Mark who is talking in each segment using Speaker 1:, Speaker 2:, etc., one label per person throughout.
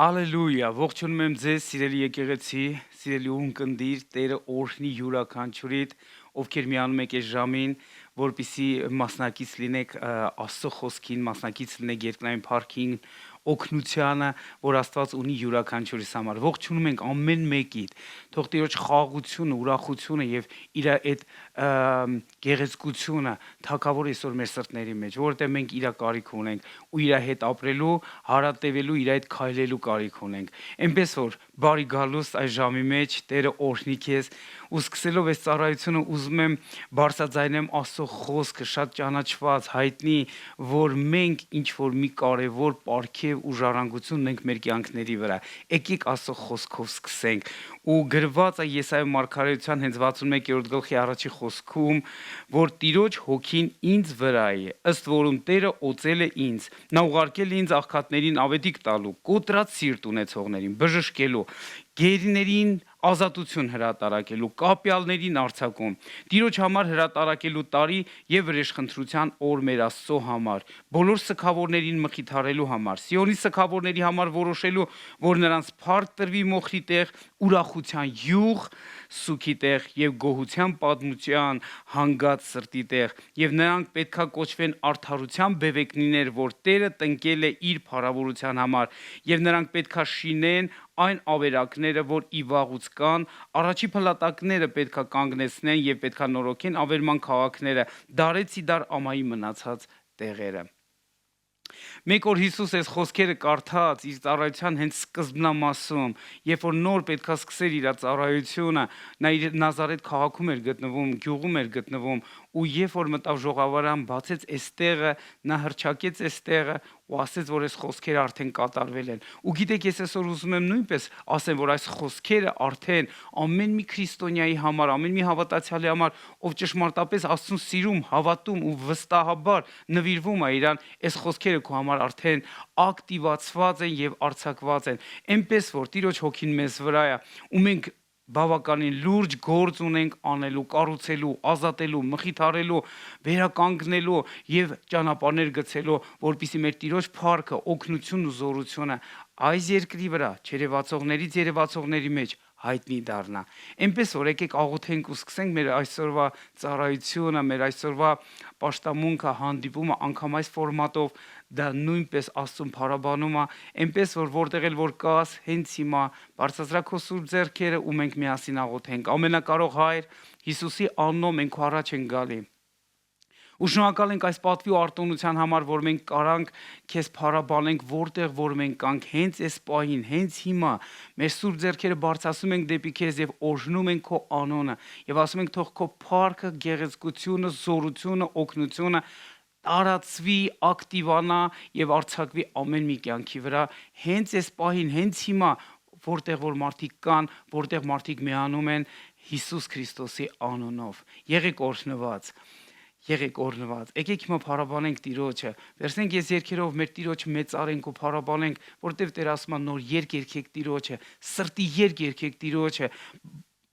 Speaker 1: Ալելույա, ողջունում եմ ձեզ, սիրելի եկեղեցի, սիրելի ունկնդիր, Տերը օրհնի յուրաքանչյուրիդ, ովքեր միանում եք այս ժամին, որպեսզի մասնակից լինեք Աստծո խոսքին, մասնակից լինեք երկնային փառքին, օգնությանը, որ Աստված ունի յուրաքանչյուրիս համար։ Ողջունում ենք ամեն մեկիդ, թող Տիրոջ խաղաղությունը, ուրախությունը եւ իր այդ գեղեցկությունը թակավոր այսօր մեր սրտների մեջ, որովհետեւ մենք իր կարիք ունենք ու իր հետ ապրելու, հարատևելու, իր հետ քայլելու կարիք ունենք։ Այնպես որ բարի գալուստ այս ժամի մեջ Տերը օրհնի քեզ ու սկսելով այս ծառայությունը ուզում եմ բարձրաձայնեմ Աստծո խոսքը շատ ճանաչված, հայտնի, որ մենք ինչ որ մի կարևոր պարգև ու ժառանգություն ունենք մեր կյանքների վրա։ Եկեք Աստծո խոսքով սկսենք։ Ու գրված է Եսայիա մարգարեության հենց 61-րդ գլխի առաջի խոսքում, որ Տիրոջ հոգին ինձ վրա է, ըստ որում Տերը օծել է ինձ, նա ուղարկել է ինձ աղքատներին ավետիք տալու, կոտրած սիրտ ունեցողներին, բժշկելու, գերիներին ազատություն հրատարակելու, կապյալներին արձակում, Տիրոջ համար հրատարակելու տարի եւ վրեժխնդրության օր մեր Աստծո համար, բոլոր սգավորներին մխիթարելու համար, Սիոնի սգավորների համար որոշելու, որ նրանց փառք տրվի մոխրի տեղ, ուրախության յուղ, սուքի տեղ եւ գոհության պատմության հանգած սրտի տեղ, եւ նրանք պետքա կոչվեն արդարության բևեկնիներ, որ Տերը տնկել է իր փառավորության համար, եւ նրանք պետքա շինեն այն ավերակները, որ ի վաղուց կան, առաջի փլատակները պետքա կանգնեցնեն եւ պետքա նորոգեն ավերման քաղաքները, դարեցի դար ամայի մնացած տեղերը։ Մեկ օր Հիսուս այս խոսքերը կարդաց իր ծառայության հենց սկզբնամասում, երբ որ նոր պետքա սկսեր իր ծառայությունը, նա իր Նազարեթ քաղաքում էր գտնվում, գյուղում էր գտնվում, ու երբ որ մտավ ժողովարան, բացեց այս տեղը, նա հրճակեց այս տեղը ու ասեց, որ այս խոսքերը արդեն կատարվել են։ Ու գիտեք, ես այսօր ուզում եմ նույնպես ասեմ, որ այս խոսքերը արդեն ամեն մի քրիստոնյայի համար, ամեն մի հավատացյալի համար, ով ճշմարտապես Աստծուն սիրում, հավատում ու վստահաբար նվիրվում է իրան, այս խոսքերը քո համար արդեն ակտիվացված են եւ արձակված են։ Այնպես որ Տիրոջ հոգին մեզ վրա է ու մենք բավականին լուրջ գործ ունենք անելու, կառուցելու, ազատելու, մխիթարելու, վերականգնելու եւ ճանապարհներ գցելու, որպեսզի մեր Տիրոջ փառքը, օգնությունն ու զորությունը այս երկրի վրա, չերևացողներից երևացողների մեջ հայտնի դառնա։ Այնպես որ եկեք աղոթենք ու սկսենք մեր այսօրվա ծառայությունը, մեր այսօրվա պաշտամունքը, հանդիպումը անգամ այս ֆորմատով դա նույնպես Աստծուն փառաբանում է, այնպես որ որտեղ էլ որ կաս, հենց հիմա բարձրացրա քո սուրբ ձեռքերը ու մենք միասին աղոթենք։ Ամենակարող Հայր, Հիսուսի անունով մենք քո առաջ ենք գալի։ Ու շնորհակալ ենք այս պատվի ու արտոնության համար, որ մենք կարանք քեզ փառաբանենք, որտեղ որ մենք կանք, հենց այս պահին, հենց հիմա մեր սուրբ ձեռքերը բարձրացնում ենք դեպի քեզ եւ օրհնում ենք քո անունը եւ ասում ենք թող քո փառքը, գեղեցկությունը, զորությունը, օգնությունը տարածվի, ակտիվանա եւ արձակվի ամեն մի կյանքի վրա, հենց այս պահին, հենց հիմա, որտեղ որ մարդիկ կան, որտեղ մարդիկ միանում են Հիսուս Քրիստոսի անունով։ Եղեք օրհնված։ Եղեք օրհնված։ Եկեք հիմա փառաբանենք Տիրոջը։ Վերցնենք ես երգերով մեր Տիրոջը մեծարենք ու փառաբանենք, որտեղ Տեր ասում է նոր երգ երգեք Տիրոջը, սրտի երգ երգեք Տիրոջը,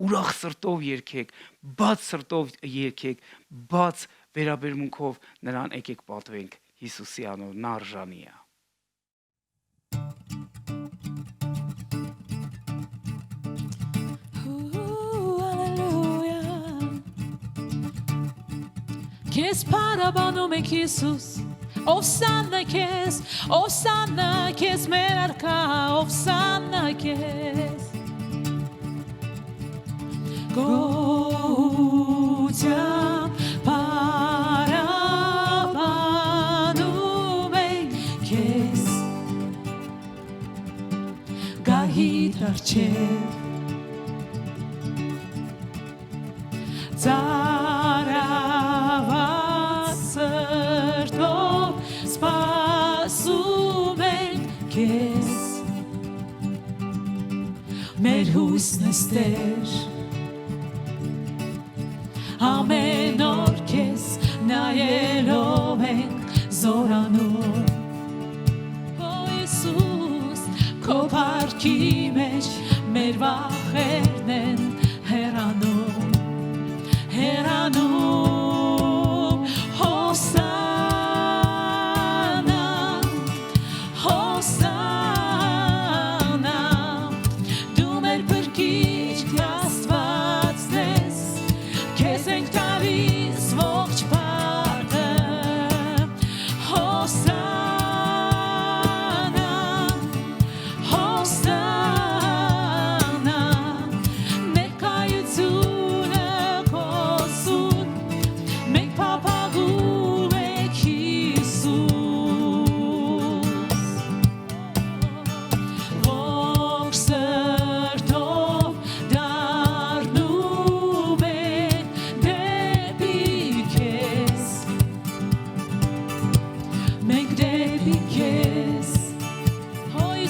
Speaker 1: ուրախ սրտով երգեք, բաց սրտով երգեք, բաց վերաբերմունքով նրան եկեք պատվենք Հիսուսի անունով, նա արժանի է։
Speaker 2: Քեզ փառաբանում ենք Հիսուս, Օսաննա քեզ մեր արքա, Օսաննա քեզ գոհության փառաբանում ենք քեզ գահիդ առջև մեր հույսն ես Տեր, ամեն օր քեզ նայելով ենք զորանում, Օ Հիսուս, քո փառքի մեջ մեր վախերն են հեռանում, Հոսաննա,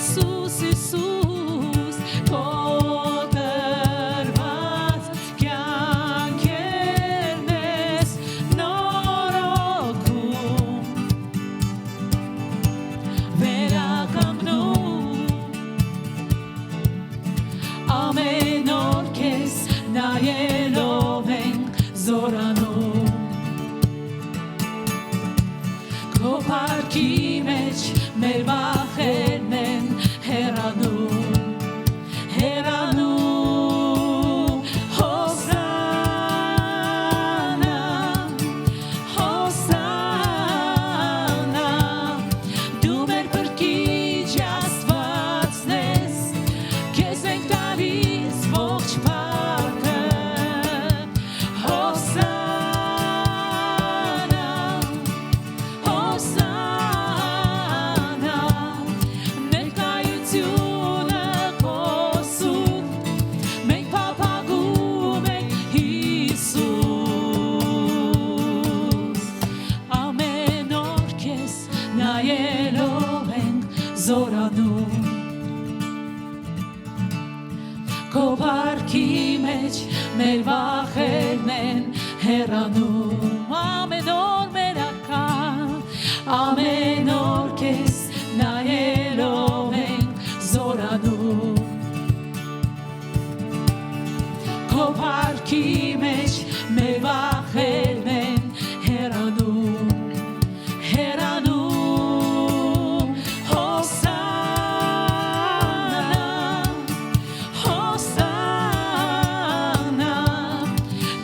Speaker 2: Հիսուս, Հիսուս, քո տրված կյանքերն ես նորոգում, վերականգնում, ամեն օր քեզ նայելով ենք զորանում, քո փառքի մեջ մեր վախերն են հեռանում, հեռանում, Հոսանա, Հոսանա, դու մեր փրկիչ Աստվածն ես, քեզ ենք տալիս ողջ փառքը, Հոսանա, Հոսանա, ներկայությունը քո սուրբ, մենք փափագում ենք Հիսուս, ամեն օր քեզ նայելով ենք զորանում, քո փառքի մեջ մեր վախերն են հեռանում, ամեն օր մեր արքա, ամեն օր քեզ նայելով ենք զորանում, քո փառքի մեջ մեր վախերն են հեռանում, հեռանում, Հոսանա, Հոսանա,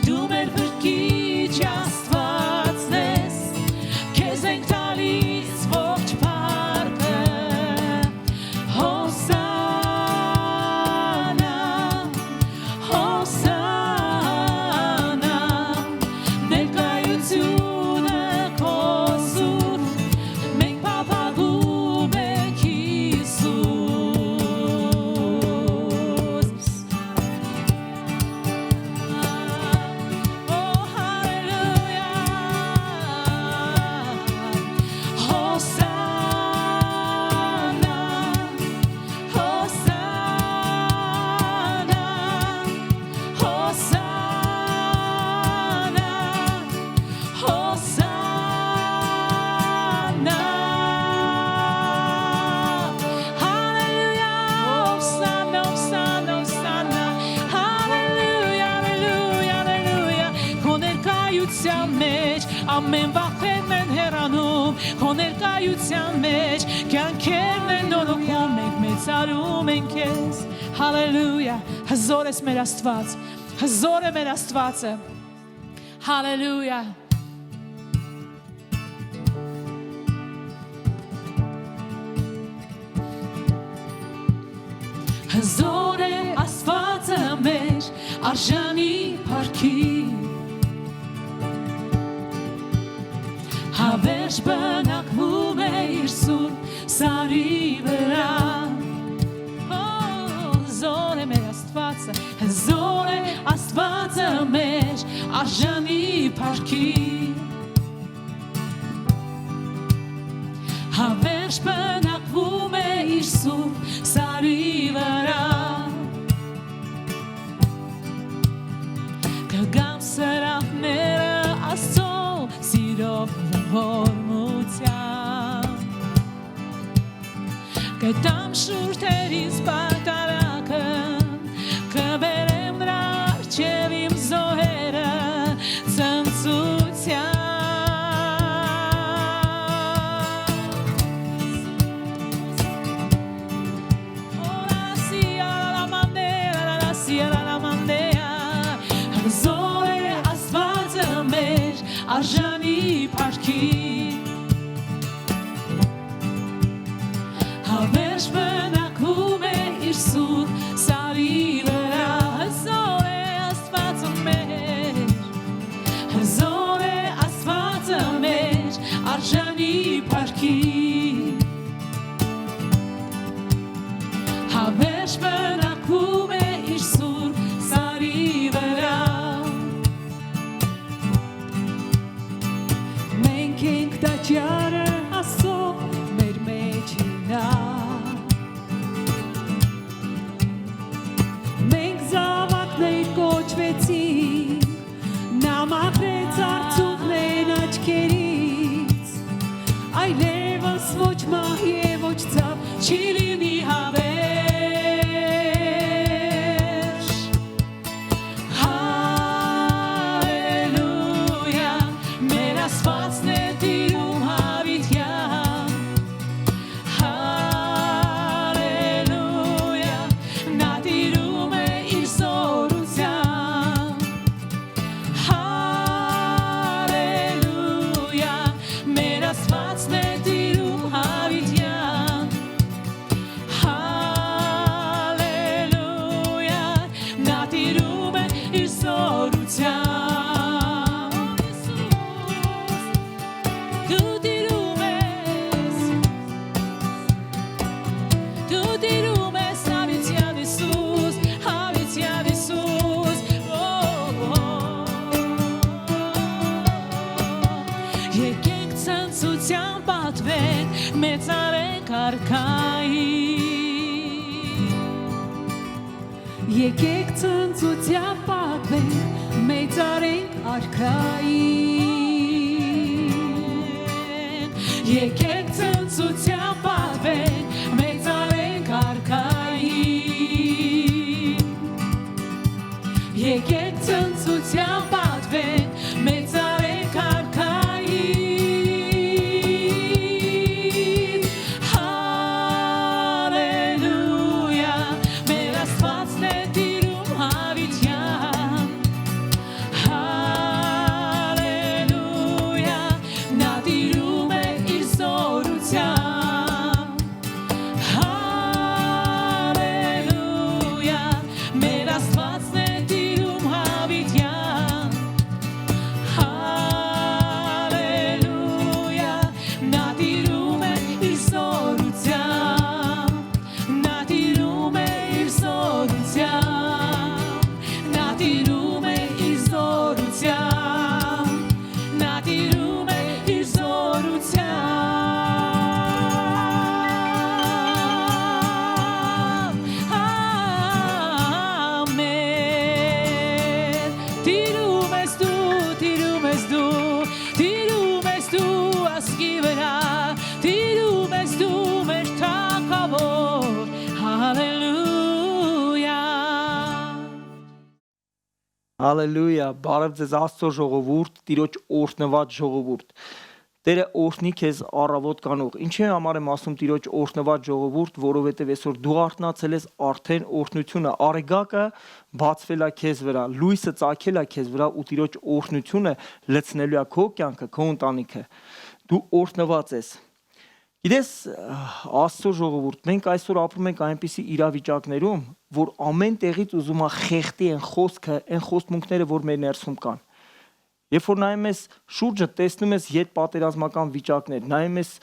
Speaker 2: դու մեր փրկիչ Աստվածն ես, քեզ ենք տալիս ողջ փառքը, Հոսանա, Հոսանա, ներկայությունը քո սուրբ, մենք փափագում ենք Հիսուս, oh hallelujah, Հոսանա, Հոսանա, Հոսանա, Հոսանա, hallelujah, Հոսանա, Հոսանա, Հոսանա, hallelujah, hallelujah, hallelujah, քո ներկայության մեջ ամեն վախերն են հեռանում, քո ներկայության մեջ կյանքերն են նորոգում, մենք մեծարում ենք քեզ, hallelujah, հզոր ես մեր Աստված, հզոր է մեր Աստվածը, hallelujah. Հզոր է Աստվածը մեր արժանի փառքի, հավերժ բնակվում է իր սուրբ սարի վրա, հզոր է մեր Աստվածը, հզոր է Աստվածը մեր արժանի փառքի, հավերժ բնակվում է իր սուրբ սարի վրա, կգամ սրահները Աստծո սիրով ողորմությամբ, կտամ շուրթերից պարտարակը, կբերեմ նրա առջև իմ զոհերը ցնծությամբ, հզոր է Աստվածը մեր արժանի փառքի, հավերժ բնակվում է իր սուրբ սարի վրա, հզոր է Աստվածը մեր, հզոր է Աստվածը մեր արժանի փառքի, հավերժ բնակվում է իր սուրբ սարի վրա, մենք ենք տաճարը Աստծո մեր մեջ նա, Չիլինի հավերժ Հալելույա Մեր Աստվածն է տիրում հավիտյան Հալելույա Նա տիրում է իր զորությամբ Հալելույա Մեր Աստվածն է տիրում հավիտյան Հալելույա Նա տիրում է իր զորությամբ Դու տիրում ես Դու տիրում ես հավիտյան Հիսուս հավիտյան Հիսուս Եկենք ցնծության պատվենք մեծարենք արքային Եկեք ցնծության պատվենք մեծարենք արքային Եկեք ցնծության պատվենք մեծարենք արքային Եկեք ցնծության պատվենք մեծարենք արքային Հալելույա Մեր Աստվածն է տիրում հավիտյան Հալելույա Նա տիրում է իր զորությամբ Հալելույա Մեր Աստվածն է տիրում հավիտյան Հալելույա Նա տիրում է իր զորությամբ Նա տիրում է իր զորությամբ Նա տիրում է իր զորությամբ Նա տիրում է իր զորությամբ Ամեն Տիրում ես դու Տիրում ես դու ասկի վրա Տիրում ես դու մեր թագավոր Հալելույա
Speaker 3: Հալելույա, բարև ձեզ Աստծո ժողովուրդ, Տիրոջ օրհնված ժողովուրդ։ Տերը օրհնի քեզ առավոտ կանող։ Ինչի համար եմ ասում Տիրոջ օրհնված ժողովուրդ, որովհետև այսօր դու արթնացել ես արդեն օրհնությունը, արեգակը բացվել է քեզ վրա, լույսը ծագել է քեզ վրա ու Տիրոջ օրհնությունը լցնելու է քո կյանքը, քո ընտանիքը։ Դու օրհնված ես։ Գիտես, Աստծո ժողովուրդ, մենք այսօր ապրում ենք այնպիսի իրավիճակներում, որ ամեն տեղից ուզում է խեղդի այն խոսքը, այն խոստմունքները, որ մեր ներսում կան։ Երբ որ նայում ես շուրջը, տեսնում ես յետպատերազմական վիճակներ, նայում ես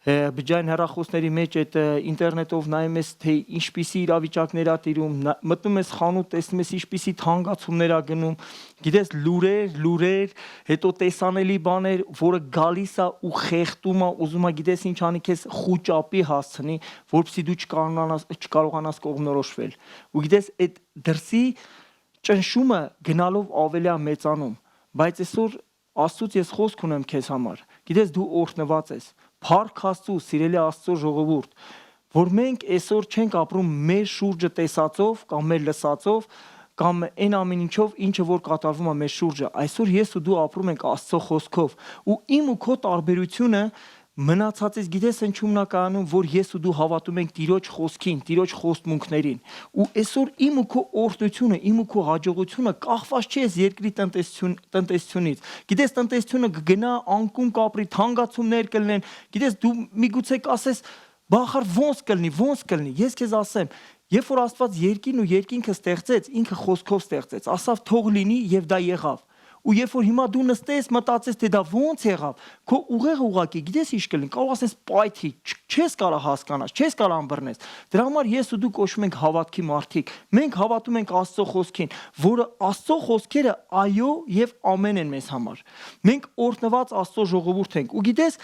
Speaker 3: բջջային հեռախոսների մեջ այդ ինտերնետով նայում ես թե ինչպիսի իրավիճակներ ա տիրում, մտնում ես խանութ, տեսնում ես ինչպիսի թանկացումներ ա գնում, գիտես լուրեր, հետո տեսանելի բաներ, որը գալիս ա ու խեղդում ա, ուզում ա գիտես ինչ անի քեզ խուճապի հասցնի, որպեսզի դու չկարողանաս կողմնորոշվել։ Ու գիտես այդ դրսի ճնշումը գնալով ավելի ա մեծանում, բայց այսօր Աստծուց ես խոսք ունեմ քեզ համար։ Գիտես դու օրհնված ես։ Փառք Աստծո, սիրելի Աստծո ժողովուրդ, որ մենք այսօր չենք ապրում մեր շուրջը տեսածով կամ մեր լսածով կամ այն ամեն ինչով, ինչը որ կատարվում է մեր շուրջը։ Այսօր ես ու դու ապրում ենք Աստծո խոսքով։ Ու իմ ու քո տարբերությունը մնացածից գիտես ինչու՞մն է կայանում, որ ես ու դու հավատում ենք Տիրոջ խոսքին, Տիրոջ խոստմունքներին։ Ու այսօր իմ ու քո օրհնությունը, իմ ու քո հաջողությունը կախված չէ երկրի տնտեսությունից։ Գիտես տնտեսությունը կգնա, անկում կապրի, թանկացումներ կլինեն։ Գիտես դու միգուցե կասես, բախար ոնց կլինի։ Ես քեզ ասեմ, երբ որ Աստված երկինն ու երկինքը ստեղծեց, ինքը խոսքով ստեղծեց, ասավ թող լինի եւ դա եղավ։ Ու երբ որ հիմա դու նստես, մտածես, թե դա ոնց եղավ, քո ուղեղը ուղակի գիտես ինչ կլինի, կարող ասես պայթի, չես կարող հասկանաս, չես կարող ըմբռնես։ Դրա համար ես ու դու կոչվում ենք հավատքի մարդիկ։ Մենք հավատում ենք Աստծո խոսքին, որը Աստծո խոսքերը այո եւ ամեն են մեզ համար։ Մենք օրհնված Աստծո ժողովուրդ ենք։ Ու գիտես,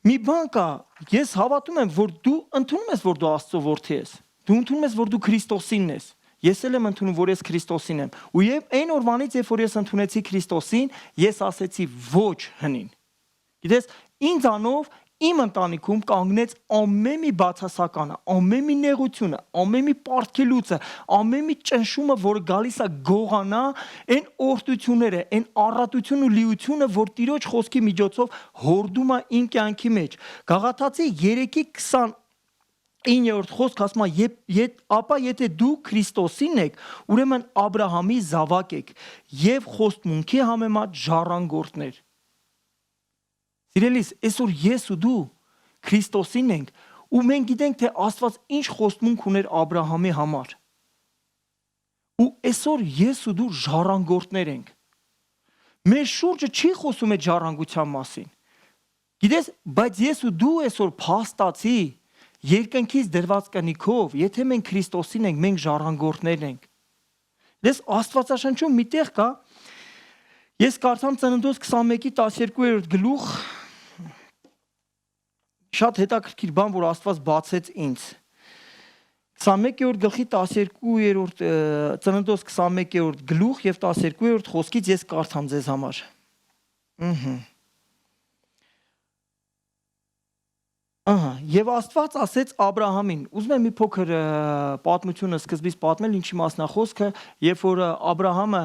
Speaker 3: մի բան կա, ես հավատում եմ, որ դու ընդունում ես, որ դու Աստծո որդի ես։ Դու ընդունում ես, որ դու Քրիստոսինն ես։ Ես էլ եմ ընդունում, որ ես Քրիստոսին եմ։ Ու եւ այն օրվանից, երբ որ ես ընդունեցի Քրիստոսին, ես ասեցի ոչ հնին։ Գիտես, ինձանով իմ ընտանիքում կանգնեց ամեն մի բացասականը, ամեն մի նեղությունը, ամեն մի պարտքելուծը, ամեն մի ճնշումը, որը գալիս է գողանա, այն օրդությունները, այն առատություն ու լիությունը, որ Տիրոջ խոսքի միջոցով հորդում է իմ կյանքի մեջ։ Գաղաթացի 3:29 խոսք ասում է, ապա եթե դու Քրիստոսին եք, ուրեմն Աբրահամի զավակ եք եւ խոստմունքի համեմատ ժառանգորդներ։ Սիրելիս, այսօր ես ու դու Քրիստոսին ենք, ու մենք գիտենք, թե Աստված ինչ խոստմունք ուներ Աբրահամի համար։ Ու այսօր ես ու դու ժառանգորդներ ենք։ Մեր շուրջը չի խոսում այդ ժառանգության մասին։ Գիտես, բայց ես ու դու այսօր փաստացի երկնքից դրված կնիքով, եթե մենք Քրիստոսին ենք, մենք ժառանգորդներ ենք։ Դες Աստվածաշնչում մի տեղ կա, ես կարդամ Ծննդոց 21:12 գլուխ, շատ հետաքրքիր բան, որ Աստված բացեց ինձ։ 21-րդ գլխի 12-րդ Ծննդոց 21-րդ գլուխ եւ 12-րդ խոսքից ես կարդամ ձեզ համար։ Եվ Աստված ասեց Աբրահամին, ուզում եմ մի փոքր պատմությունը սկզբից պատմել, ինչի մասն է խոսքը, երբ որ Աբրահամը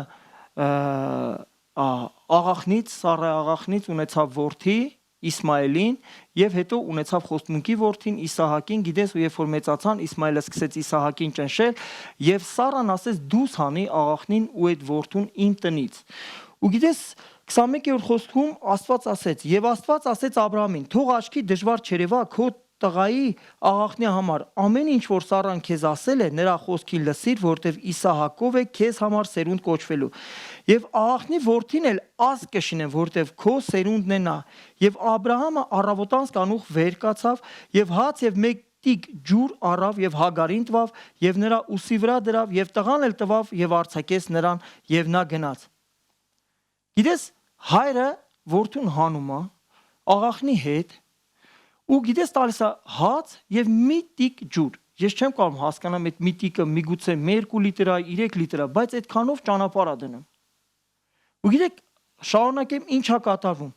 Speaker 3: աղախնից, Սառայի աղախնից ունեցավ որդի Իսմայելին եւ հետո ունեցավ խոստմունքի որդին Իսահակին, գիտես, ու երբ որ մեծացան, Իսմայելը սկսեց Իսահակին ճնշել եւ Սառան ասեց դուս հանի աղախնին ու այդ որդուն իմ տնից։ Ու գիտես 21-րդ խոսքում Աստված ասեց. «Եվ Աստված ասեց Աբրահամին. թող աչքի դժվար չերևա քո տղայի աղախնի համար, ամեն ինչ որ Սառան քեզ ասել է, նրա խոսքին լսիր, որտեվ Իսահակով է քեզ համար սերունդ կոչվելու։ Եվ աղախնի որդին էլ ազ կշինեմ, որտեվ քո սերունդն է նա։ Եվ Աբրահամը առավոտանց կանուխ վեր կացավ եւ հաց եւ մեկ տիկ ջուր առավ եւ Հագարին տվավ եւ նրա ուսի վրա դրավ եւ տղան էլ տվավ եւ արձակեց նրան եւ նա գնաց»։ Գիտես, հայրը որդուն հանում է աղախնի հետ ու գիտես տալիս է հաց եւ մի տիկ ջուր։ Ես չեմ կարող հասկանամ այդ մի տիկը միգուցե 2 լիտր է, 3 լիտր է, բայց այդքանով ճանապարհ է դնում։ Ու գիտեք, շարունակեմ ինչա կատարվում։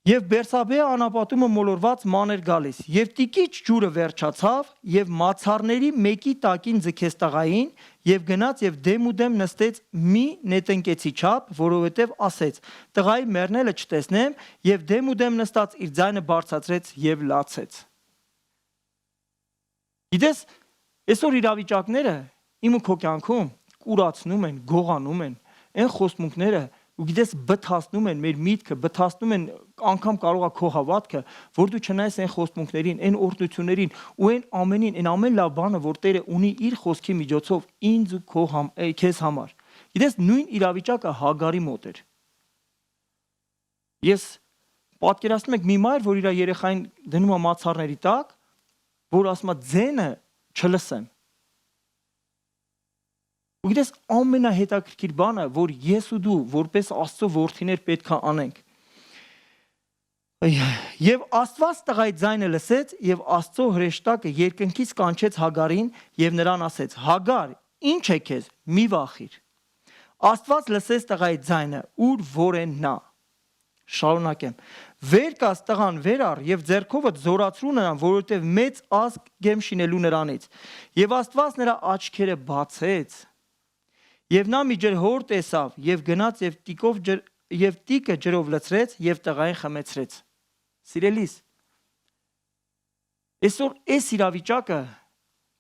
Speaker 3: Եվ Բերսաբեի անապատումը մոլորված ման էր գալիս, եւ տիկիչ ջուրը վերջացավ, եւ մացառների մեկի տակին ձգեց տղային, եւ գնաց եւ դեմ նստեց մի նետնկեցի չափ, որովհետեւ ասեց. տղայի մեռնելը չտեսնեմ, եւ դեմ նստած իր ձայնը բարձրացրեց եւ լացեց։ Գիտես, այսօր իրավիճակները իմ ու քո կյանքում կուրացնում են, գողանում են, այն խոստմունքները ու գիտես բթացնում են մեր միտքը, բթացնում են անգամ կարող է քո հավատքը, որ դու չնայես այն խոստմունքներին, այն օրհնություններին ու այն ամենին, այն ամեն լավ բանը, որ Տերը ունի իր խոսքի միջոցով ինձ ու քեզ համար։ Գիտես նույն իրավիճակը Հագարի մոտ էր։ Ես պատկերացնում եք մի մայր, որ իր երեխային դնում է մացառների տակ, որ ասում է ձենը չլսեմ։ Ու գիտես ամենահետաքրքիր բանը, որ ես ու դու որպես Աստծո որդիներ պետք է անենք։ Եվ Աստված տղայի ձայնը լսեց եւ Աստծո հրեշտակը երկնքից կանչեց Հագարին եւ նրան ասեց. Հագար, ինչ է քեզ, մի վախիր։ Աստված լսեց տղայի ձայնը, ուր որ է նա։ Շարունակեմ։ Վեր կաց տղան վեր առ եւ ձեռքովդ զորացրու նրան, որովհետեւ մեծ ազգ գեմ շինելու նրանից։ Եվ Աստված նրա աչքերը բացեց։ Եվ նա մի ջրհոր տեսավ եւ գնաց եւ տիկը ջրով լցրեց եւ տղային խմեցրեց։ Սիրելիս, այսօր այս իրավիճակը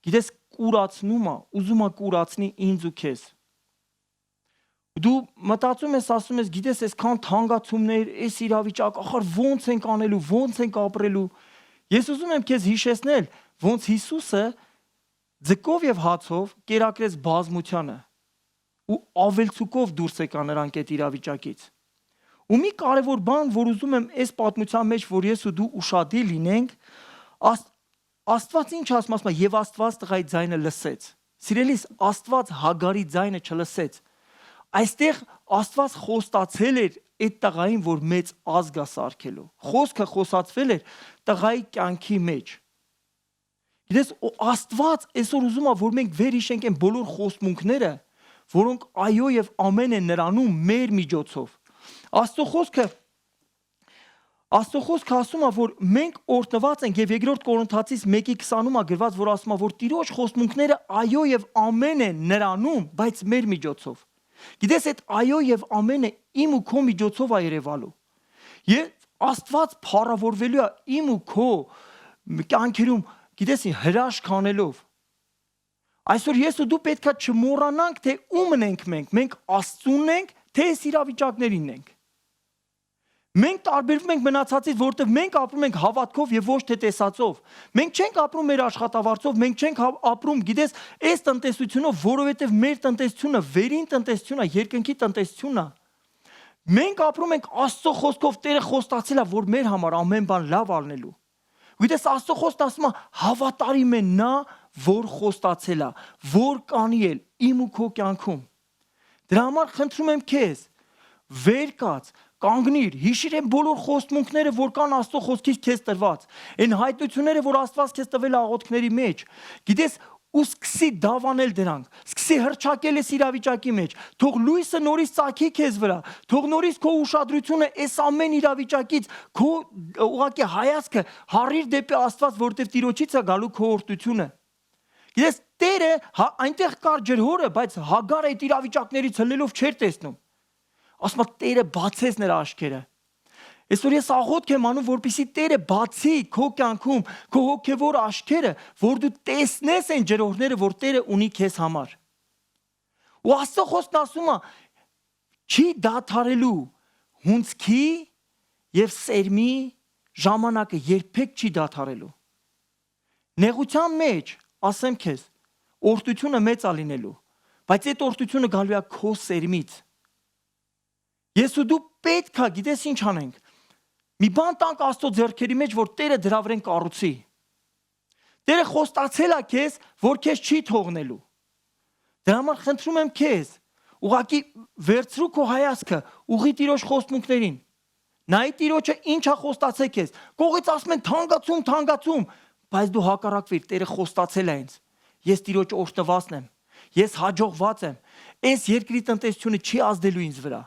Speaker 3: գիտես կուրացնում է, ուզում է կուրացնի ինձ ու քեզ։ Դու մտածում ես, ասում ես, գիտես, այսքան թանկացումներ, այս իրավիճակ, ախր ո՞նց ենք անելու, ո՞նց ենք ապրելու։ Ես ուզում եմ քեզ հիշեցնել, ոնց Հիսուսը ձկով եւ հացով կերակրեց բազմությանը ու ավելցուկով դուրս եկա նրանք այդ իրավիճակից։ Ու մի կարևոր բան, որ ուզում եմ այս պատմության մեջ, որ ես ու դու ուշադիր լինենք, Աստված ինչ ասում է, եւ Աստված տղայի ձայնը լսեց։ Սիրելիս, Աստված Հագարի ձայնը չլսեց։ Այստեղ Աստված խոստացել էր այդ տղային, որ մեծ ազգ է սարքելու։ Խոսքը խոսացվել էր տղայի կյանքի մեջ։ Գիտես, Աստված այսօր ուզում է, որ մենք վեր հիշենք այն բոլոր խոստմունքները, որոնք այո եւ ամեն են նրանում մեր միջոցով։ Աստծո խոսքը Աստծո խոսքը ասում է, որ մենք օրհնված ենք եւ երկրորդ Կորինթացիս 1:20-ում է գրված, որ ասում է, որ Տիրոջ խոստմունքները այո եւ ամեն են նրանում, բայց մեր միջոցով։ Գիտես, այդ այո եւ ամենը իմ ու քո միջոցով է երևալու։ Եվ Աստված փառավորվելու է իմ ու քո կյանքերում, գիտես, հրաշք անելով։ Այսօր ես ու դու պետքա չմոռանանք, թե ումն ենք մենք Աստծուն ենք, թե այս իրավիճակներին ենք։ Մենք տարբերվում ենք մնացածից, որովհետև մենք ապրում ենք հավատքով եւ ոչ թե տեսածով։ Մենք չենք ապրում մեր աշխատավարձով, մենք չենք ապրում, գիտես, այս տնտեսությունով, որովհետև մեր տնտեսությունը վերին տնտեսություն է, երկնքի տնտեսություն է։ Մենք ապրում ենք Աստծո խոսքով, Տերը խոստացել է, որ մեր համար ամեն բան լավ ալնելու։ Գիտես, Աստծո խոսքը ասում է, հավատարիմ է նա, որ խոստացել է, որ կանի էլ իմ ու քո կյանքում։ Դրա համար խնդրում եմ քեզ, վեր կաց, կանգնիր, հիշիր այն բոլոր խոստմունքները, որ կան Աստծո խոսքից քեզ տրված, այն հայտնությունները, որ Աստված քեզ տվել է աղոթքների մեջ։ Գիտես, ու սկսի դավանել դրանք, սկսի հրճակել այս իրավիճակի մեջ, թող լույսը նորից ծագի քեզ վրա, թող նորից քո ուշադրությունը այս ամեն իրավիճակից, քո ուղղակի հայացքը հառիր դեպի Աստված, որտեղ Տիրոջից է գալու քո օրհնությունը։ Գիտես, Տերը այնտեղ կար ջրհորը, բայց Հագարը այդ իրավիճակներից հլելով չէր տեսնում։ Ասում է, Տերը բացեց նրա աչքերը։ Այսօր ես աղոթք եմ անում, որպեսզի Տերը բացի քո կյանքում, քո հոգևոր աչքերը, որ դու տեսնես այն ջրհորները, որ Տերը ունի քեզ համար։ Ու Աստծո խոսքն ասում է, չի դադարելու հունձքի եւ սերմի ժամանակը երբեք չի դադարելու։ Նեղության մեջ, ասեմ քեզ, օրհնությունը մեծ է լինելու, բայց այդ օրհնությունը գալու է քո սերմից։ Ես ու դու պետք է, գիտես ինչ անենք, մի բան տանք Աստծո ձեռքերի մեջ, որ Տերը դրա վրան կառուցի։ Տերը խոստացել է քեզ, որ քեզ չի թողնելու։ Դրա համար խնդրում եմ քեզ, ուղղակի վերցրու քո հայացքը, ուղղի Տիրոջ խոստմունքներին։ Նայ Տիրոջը ինչ է խոստացել քեզ։ Կողից ասում են թանկացում, բայց դու հակառակվիր, Տերը խոստացել է ինձ։ Ես Տիրոջ օրհնվածն եմ։ Ես հաջողված եմ։ Այս երկրի տնտեսությունը չի ազդելու ինձ վրա։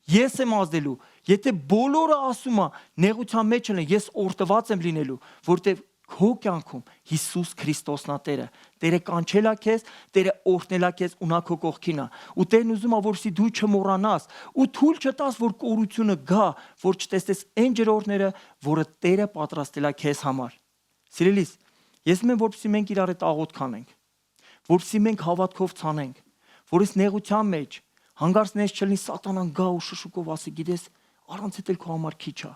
Speaker 3: Ես եմ ազդելու, եթե բոլորը ասում է նեղության մեջ են, ես օրհնված եմ լինելու, որտեղ քո կյանքում Հիսուս Քրիստոսն է Տերը։ Տերը կանչել է քեզ, Տերը օրհնել է քեզ ու նա քո կողքին է։ Ու Տերն ուզում է, որպեսզի դու չմոռանաս ու թույլ չտաս, որ կորությունը գա, որ չտեսնես այն ջրհորները, որը Տերը պատրաստել է քեզ համար։ Սիրելիս, ես մեն որպեսզի մենք իրար հետ աղոթք անենք, որպեսզի մենք հավատքով ցանենք, որ այս նեղության մեջ հանգարցնես չլինի սատանան գա ու շշուկով ասի, գիտես, առանց էլ քո համար քիչ է։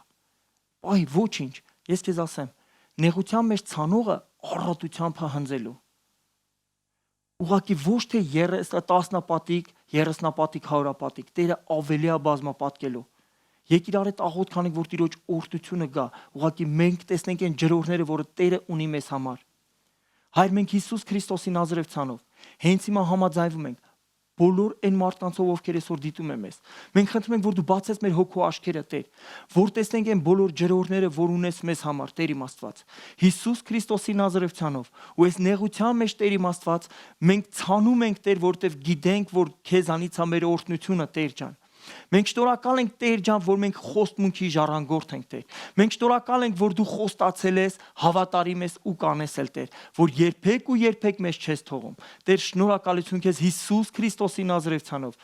Speaker 3: Այ ոչինչ, ես քեզ ասեմ, նեղության մեջ ցանողը առատությամբ է հնձելու։ Ուղղակի ոչ թե 10 պատիկ, 30 պատիկ, 100 պատիկ, Տերը ավելի է բազմապատկելու։ Եկ իրար հետ աղոթք անենք, որ Տիրոջ օրհնությունը գա, ուղղակի մենք տեսնենք այն ջրհորները, որը Տերը ունի մեզ համար։ Հայր, մենք Հիսուս Քրիստոսի նազարեթանով հենց հիմա համաձայնվում ենք բոլոր այն մարդկանցով, ովքեր այսօր դիտում են մեզ։ Մենք խնդրում ենք, որ դու բացես մեր հոգու աչքերը, Տեր, որ տեսնենք այն բոլոր ջրհորները, որ ունես մեզ համար, Տեր իմ Աստված։ Հիսուս Քրիստոսի նազարեթանով ու այս նեղության մեջ, Տեր իմ Աստված, մենք ցանում ենք, Տեր, որտեվ գիտենք, որ քեզանից է մեր օրհնությունը, Տեր ջան։ Մենք շնորհակալ ենք Տեր ջան, որ մենք խոստմունքի ժառանգորդ ենք Տեր։ Մենք շնորհակալ ենք, որ դու խոստացել ես, հավատարիմ ես ու կանես էլ Տեր, որ երբեք ու երբեք մեզ չես թողում։ Տեր, շնորհակալություն քեզ Հիսուս Քրիստոսի նազարեթանով։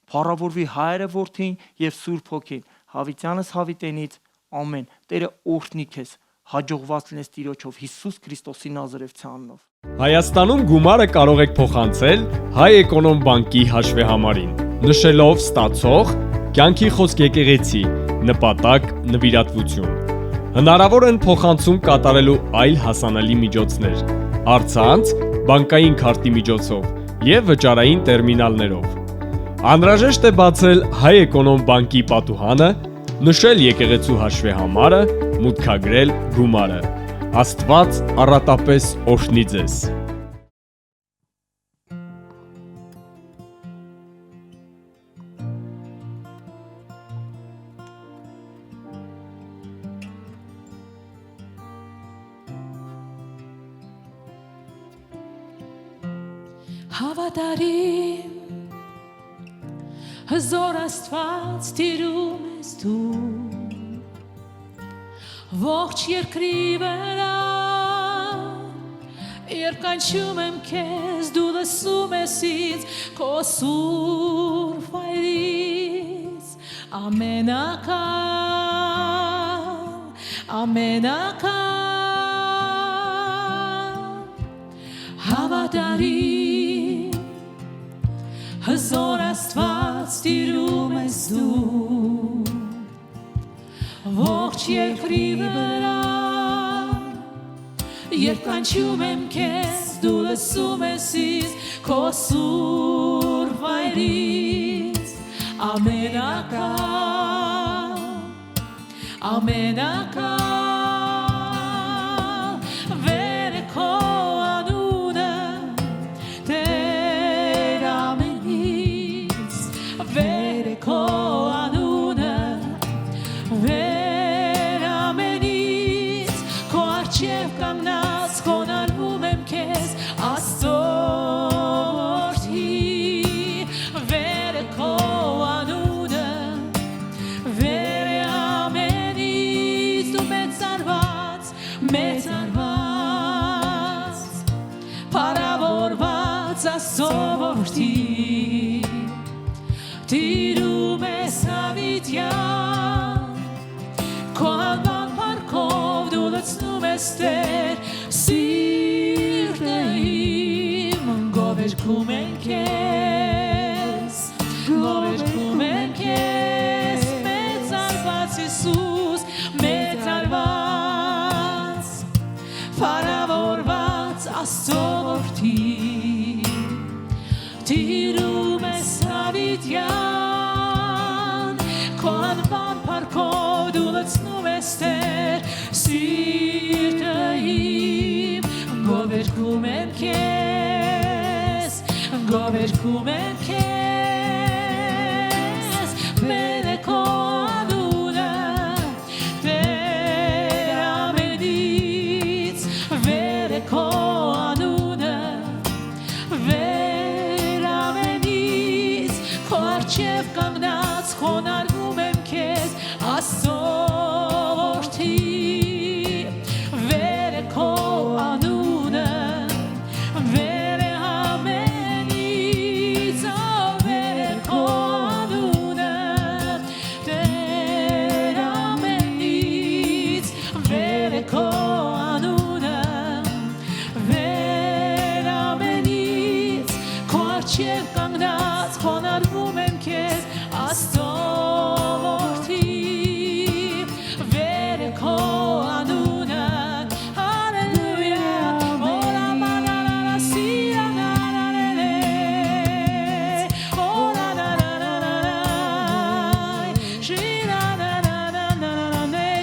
Speaker 3: Փառավորվի Հայրը, Որդին եւ Սուրբ Հոգին։ Հավիտյանս հավիտենից ամեն։ Տերը օրհնի քեզ։ Հաջողված լինես Տիրոջով Հիսուս Քրիստոսի նազարեթանով։
Speaker 4: Հայաստանում գումարը կարող եք փոխանցել Հայ Էկոնոմ բանկի հաշվեհամարին, նշելով ստացող, կյանքի խոսք եկեղեցի, նպատակ, նվիրատվություն։ Հնարավոր են փոխանցում կատարելու այլ հասանելի միջոցներ, առցանց, բանկային քարտի միջոցով և վճարային տերմինալներով։ Անհրաժեշտ է բացել Հայ Էկոնոմ բանկի պատուհանը, նշել եկեղեցու հաշվեհամարը, մուտքագրել գումարը։ Աստված առատապես օրհնի ձեզ։
Speaker 2: Հավատարիմ հզոր Աստված տիրում ես դու ողջ երկրի վրա Երկանչում եմ քեզ դու լսում ես ինձ քո սուրբ վայրից ամենակալ հավատարիմ հզոր Աստված տիրում ես դու ողջ երկրի վրա Երկանչում եմ քեզ դու լսում ես ինձ քո սուրբ վայրից ամենակալ վեր է քո անունը Տեր ամենից վեր է քո անունը վեր ամենից քո առջև կանգնած խոնարհվում եմ քեզ Աստծո որդի վեր է քո անունը վեր է ամենից դու մեծարված փառավորված Աստծո որդի տիրում ես հավիտյան քո անվան փառքով դու լցնում ես Տեր սիրտը իմ գովերգում են քեզ մեծարված Հիսուս մեծարված փառավորված Աստծո որդի տիրում ես հավիտյան քո անվան փառքով դու լցնում ես Տեր սիրտը իմ գովերգում եմ քեզ վեր է քո անունը Տեր ամենից վեր է քո անունը վեր ամենից քո առջև կանգնած խոնարհվում եմ քեզ Աստծո որդի վեր է քո անունը վեր է ամենից վեր է քո անունը Տեր ամենից վեր է քո անունը վեր ամենից քո առջև կանգնած խոնարհվում եմ քեզ Աստծո որդի վեր է քո անունը Հալելույա օրա մանարա սիանարելե օրա նարարարայ շիրանարարարարայ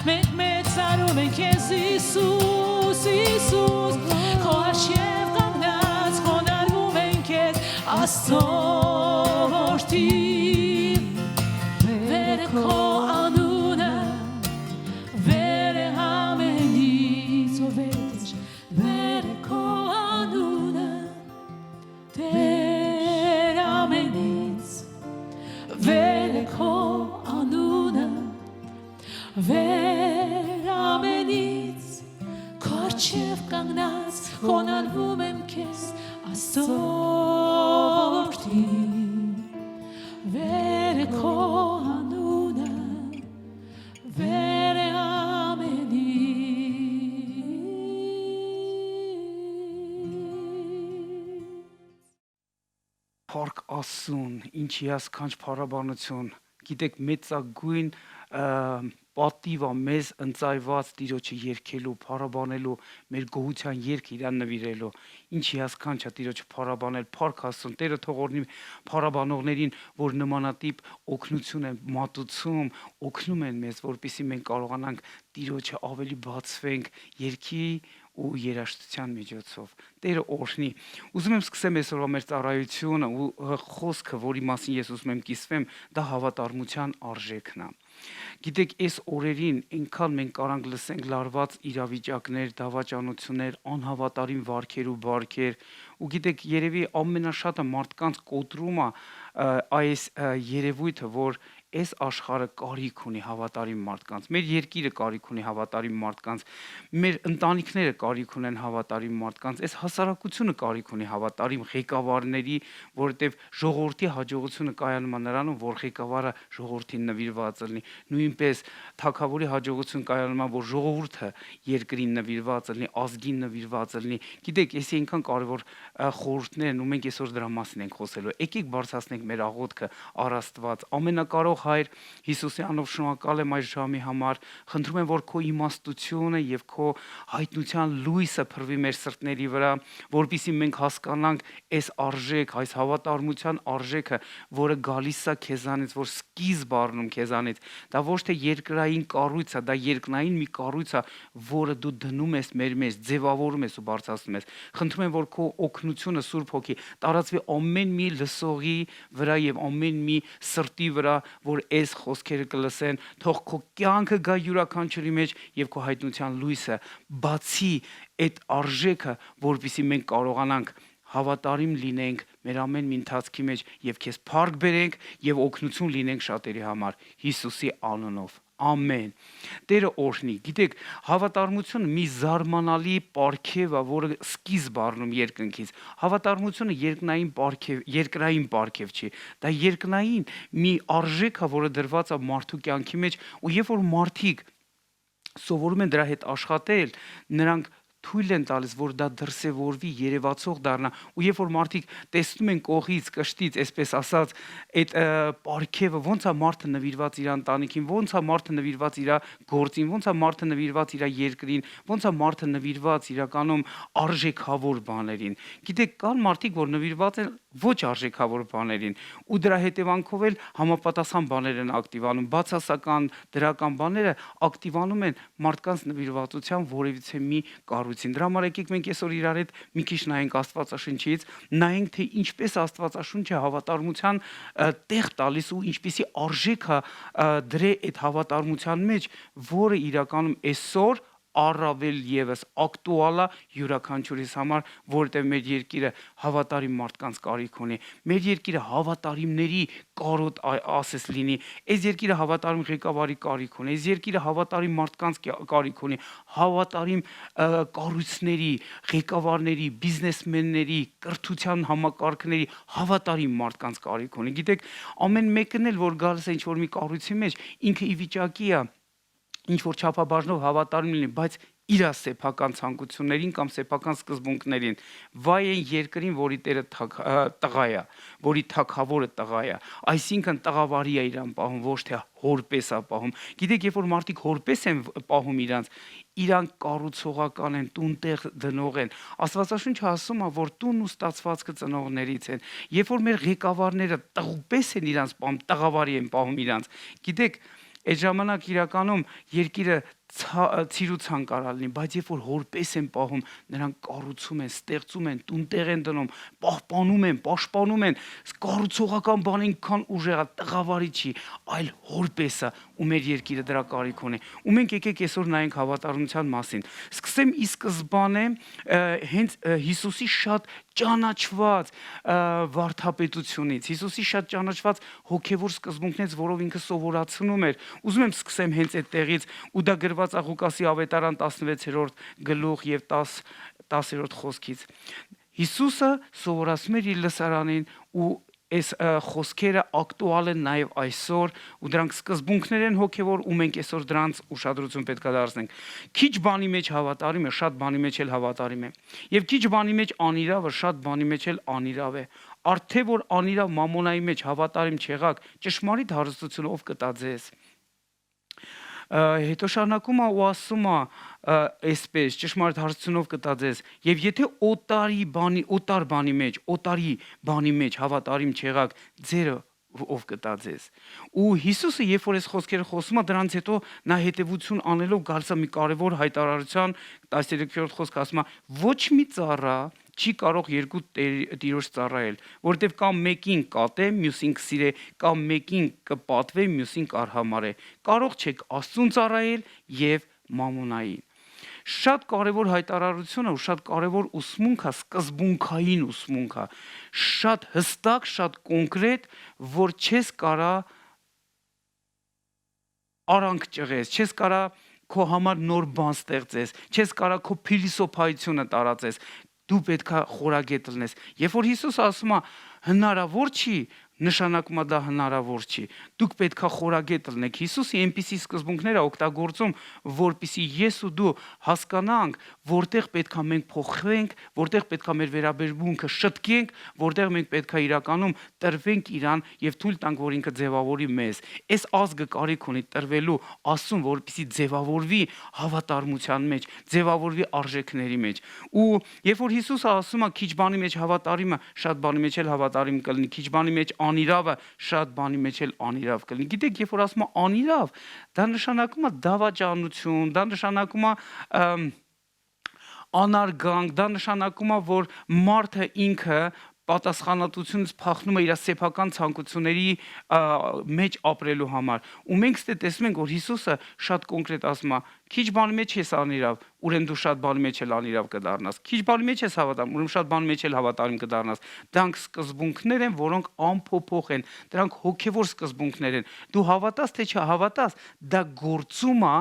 Speaker 2: մենք մեծարում ենք քեզ Հիսուս քո առջև կանգնած խոնարհվում ենք քեզ Աստծո որդի վեր է քո անունը վեր է ամենից վեր է քո անունը Տեր ամենից վեր է քո անունը վեր ամենից քո առջև կանգնած խոնարհվում եմ քեզ Աստծո որդի վեր է քո անունը վեր է ամենից
Speaker 1: Փառք Աստծուն, ինչ հիասքանչ փառաբանություն։ Գիտեք, մեծագույն պատիվ է մեզ ընծայված Տիրոջը երգելու, փառաբանելու, մեր գոհության երգ իրան նվիրելու։ Ինչ հիասքանչ է Տիրոջը փառաբանել, փառք Աստծուն։ Տերը թող օրհնի փառաբանողներին, որ նմանատիպ օգնություն են մատուցում, օգնում են մեզ, որպեսզի մենք կարողանանք Տիրոջը ավելի բացվենք երգի ու երաժշտության միջոցով։ Տերը օրհնի։ Ուզում եմ սկսեմ այսօրվա մեր ծառայությունը ու խոսքը, որի մասին ես ուզում եմ կիսվեմ, դա հավատարմության արժեքն է։ Գիտեք, այս օրերին այնքան մենք կարանք լսենք լարված իրավիճակներ, դավաճանություններ, անհավատարիմ վարքեր ու բարքեր, ու գիտեք, երևի ամենաշատը մարդկանց կոտրում է այս երևույթը, որ այս աշխարհը կարիք ունի հավատարիմ մարդկանց, մեր երկիրը կարիք ունի հավատարիմ մարդկանց, մեր ընտանիքները կարիք ունեն հավատարիմ մարդկանց, այս հասարակությունը կարիք ունի հավատարիմ ղեկավարների, որովհետև ժողովրդի հաջողությունը կայանում է նրանում, որ ղեկավարը ժողովրդին նվիրված լինի, նույնպես թագավորի հաջողություն կայանում է, որ ժողովուրդը երկրին նվիրված լինի, ազգին նվիրված լինի։ Գիտեք, այս այնքան կարևոր խորհուրդներ են ու մենք այսօր դրա մասին ենք խոսելու։ Եկեք բարձրացնենք մեր աղոթքը առ Աստված, ամենակարող Հայր, Հիսուսի անով շնորհակալ եմ այս ժամի համար, խնդրում եմ, որ քո իմաստությունը եւ քո հայտնության լույսը փռվի մեր սրտների վրա, որպեսզի մենք հասկանանք այս արժեք, այս հավատարմության արժեքը, որը գալիս է քեզանից, որ սկիզբ առնում քեզանից։ Դա ոչ թե երկրային կառույց է, դա երկնային մի կառույց է, որը դու դնում ես մեր մեջ, ձևավորում ես ու բարձրացնում ես։ Խնդրում եմ, որ քո օգնությունը Սուրբ Հոգի տարածվի ամեն մի լսողի վրա եւ ամեն մի սրտի վրա, որ այս խոսքերը կլսեն, թող քո կյանքը գա յուրաքանչյուրի մեջ եւ քո հայտնության լույսը բացի այդ արժեքը, որպեսզի մենք կարողանանք հավատարիմ լինենք մեր ամեն մի ընթացքի մեջ եւ քեզ փառք բերենք եւ օգնություն լինենք շատերի համար Հիսուսի անունով ամեն Տերը օրհնի գիտեք հավատարմությունը մի զարմանալի պարգև է որը սկիզբ առնում երկնքից հավատարմությունը երկրային պարգև չի դա երկնային մի արժեք է որը դրված է մարդու կյանքի մեջ ու երբ որ մարդիկ սովորում են դրա հետ աշխատել նրանք թույլ են տալիս, որ դա դրսևորվի, երևացող դառնա, ու երբ որ մարդիկ տեսնում են կողից, կշտից, այսպես ասած, այդ պարգևը ոնց է մարդը նվիրված իր ընտանիքին, ոնց է մարդը նվիրված իր գործին, ոնց է մարդը նվիրված իր երկրին, ոնց է մարդը նվիրված իրականում արժեքավոր բաներին։ Գիտեք, կան մարդիկ, որ նվիրված են ոչ արժեքավոր բաներին, ու դրա հետևանքով էլ համապատասխան բաներ են ակտիվանում, բացասական դրական բաները ակտիվանում են մարդկանց նվիրվածության որևիցե մի կառույցին։ Դրա համար եկեք մենք այսօր իրար հետ մի քիչ նայենք Աստվածաշնչից, նայենք թե ինչպես Աստվածաշունչը հավատարմության տեղ տալիս ու ինչպեսի արժեք է դրե այդ հավատարմության մեջ, որը իրականում այսօր առավել եւս ակտուալ է յուրաքանչյուրիս համար, որտեղ մեր երկիրը հավատարիմ մարդկանց կարիք ունի։ Մեր երկիրը հավատարիմների կարոտ ասես լինի։ Այս երկիրը հավատարիմ ղեկավարի կարիք ունի։ Այս երկիրը հավատարիմ մարդկանց կարիք ունի։ Հավատարիմ կառույցների, ղեկավարների, բիզնեսմենների, կրթության համակարգների հավատարիմ մարդկանց կարիք ունի։ Գիտեք, ամեն մեկն էլ որ գալիս է ինչ-որ մի կառույցի մեջ, ինքը ի վիճակի է ինչ որ չափաբաժնով հավատարիմ լինի, բայց իր սեփական ցանկություններին կամ սեփական սկզբունքներին վայ այն երկրին, որի տերը տղա է, որի թագավորը տղա է, այսինքն տղավարի է իրան պահում, ոչ թե հորպես է պահում։ Գիտեք, երբ որ մարդիկ հորպես են պահում իրանք կառուցողական են, տուն-տեղ դնող են։ Աստվածաշունչը ասում է, որ տունն ու ստացվածքը ծնողներից են։ Երբ որ մեր ղեկավարները տղուպես են իրանց պահում, տղավարի են պահում իրանց։ Գիտեք, այդ ժամանակ իրականում երկիրը ցիրուցան կարա լինի, բայց երբ որ հորպես են պահում, նրանք կառուցում են, ստեղծում են, տուն-տեղ են դնում, պահպանում են, պաշտպանում են, կառուցողական բան այնքան ուժեղ է, տղավարի չի, այլ հորպեսը, ու մեր երկիրը դրա կարիք ունի։ Ու մենք եկեք այսօր նայենք հավատարմության մասին։ Սկսեմ ի սկզբանե հենց Հիսուսի շատ ճանաչված վարդապետությունից, Հիսուսի շատ ճանաչված հոգևոր սկզբունքներից, որով ինքը սովորացնում էր։ Ուզում եմ սկսեմ հենց այդ տեղից, ու դա գրված է Ղուկասի ավետարան 16-րդ գլուխ եւ 10-րդ խոսքից։ Հիսուսը սովորացնում էր իր լսարանին ու այս խոսքերը ակտուալ են նաև այսօր ու դրանք սկզբունքներ են հոգևոր ու մենք այսօր դրանց ուշադրություն պետք է դարձնենք։ Քիչ բանի մեջ հավատարիմ է, շատ բանի մեջ էլ հավատարիմ է։ Եվ քիչ բանի մեջ անիրավը, շատ բանի մեջ էլ անիրավ է։ Արդե որ անիրավ մամոնայի մեջ հավատարիմ չեղաք, ճշմարիտ հարստությունը ով կտա ձեզ։ Հետո շարունակում է ու ասում է այսպես ճշմարիտ հարստությունով կտա ձեզ եւ եթե օտար բանի մեջ հավատարիմ չեղաք ձերը ով կտա ձեզ ու Հիսուսը երբ որ այս խոսքերը խոսում է դրանից հետո նա հետևություն անելով գալիս է մի կարևոր հայտարարության 13-րդ խոսքը ասում է ոչ մի ծառա չի կարող երկու տիրոջ ծառայել, որովհետև կամ մեկին կատե, մյուսին կսիրե, կամ մեկին կպատվե, մյուսին կարհամարե։ Կարող չեք Աստծուն ծառայել եւ մամոնային։ Շատ կարևոր հայտարարություն է ու շատ կարևոր ուսմունք է, սկզբունքային ուսմունք է։ Շատ հստակ, շատ կոնկրետ, որ չես կարա արանք ճղես, չես կարա քո համար նոր բան ստեղծես, չես կարա քո փիլիսոփայությունը տարածես, դու պետքա խորագետ լինես։ Երբ որ Հիսուսը ասում է հնարավոր չի, նշանակում է դա հնարավոր չի։ Դուք պետքա խորագետ լինեք։ Հիսուսը այնպիսի սկզբունքներ է օգտագործում, որպիսի ես ու դու հասկանանք, որտեղ պետքա մենք փոխվենք, որտեղ պետքա մեր վերաբերմունքը շտկենք, որտեղ մենք պետքա իրականում տրվենք իրան եւ թույլ տանք, որ ինքը ձևավորի մեզ։ Այս ազգը կարիք ունի տրվելու Աստծուն, որպիսի ձևավորվի հավատարմության մեջ, ձևավորվի արժեքների մեջ։ Ու երբ որ Հիսուսը ասում է քիչ բանի մեջ հավատարիմը շատ բանի մեջ էլ հավատարիմ կլինի, քիչ բանի մեջ անիրավը շատ բանի մեջ էլ անիրավ կլինի։ Գիտեք, երբ որ ասում է անիրավ, դա նշանակում է դավաճանություն, դա նշանակում է անարգանք, դա նշանակում է, որ մարդը ինքը պատասխանատվությունից փախնում է իր սեփական ցանկությունների մեջ ապրելու համար։ Ու մենք ստե տեսնում ենք, որ Հիսուսը շատ կոնկրետ ասում է. քիչ բանի մեջ ես անիրավ, ուրեմն դու շատ բանի մեջ էլ անիրավ կդառնաս։ Քիչ բանի մեջ ես հավատարիմ, ուրեմն շատ բանի մեջ էլ հավատարիմ կդառնաս։ Դրանք սկզբունքներ են, որոնք անփոփոխ են։ Դրանք հոգևոր սկզբունքներ են։ Դու հավատաս թե չհավատաս, դա գործում է,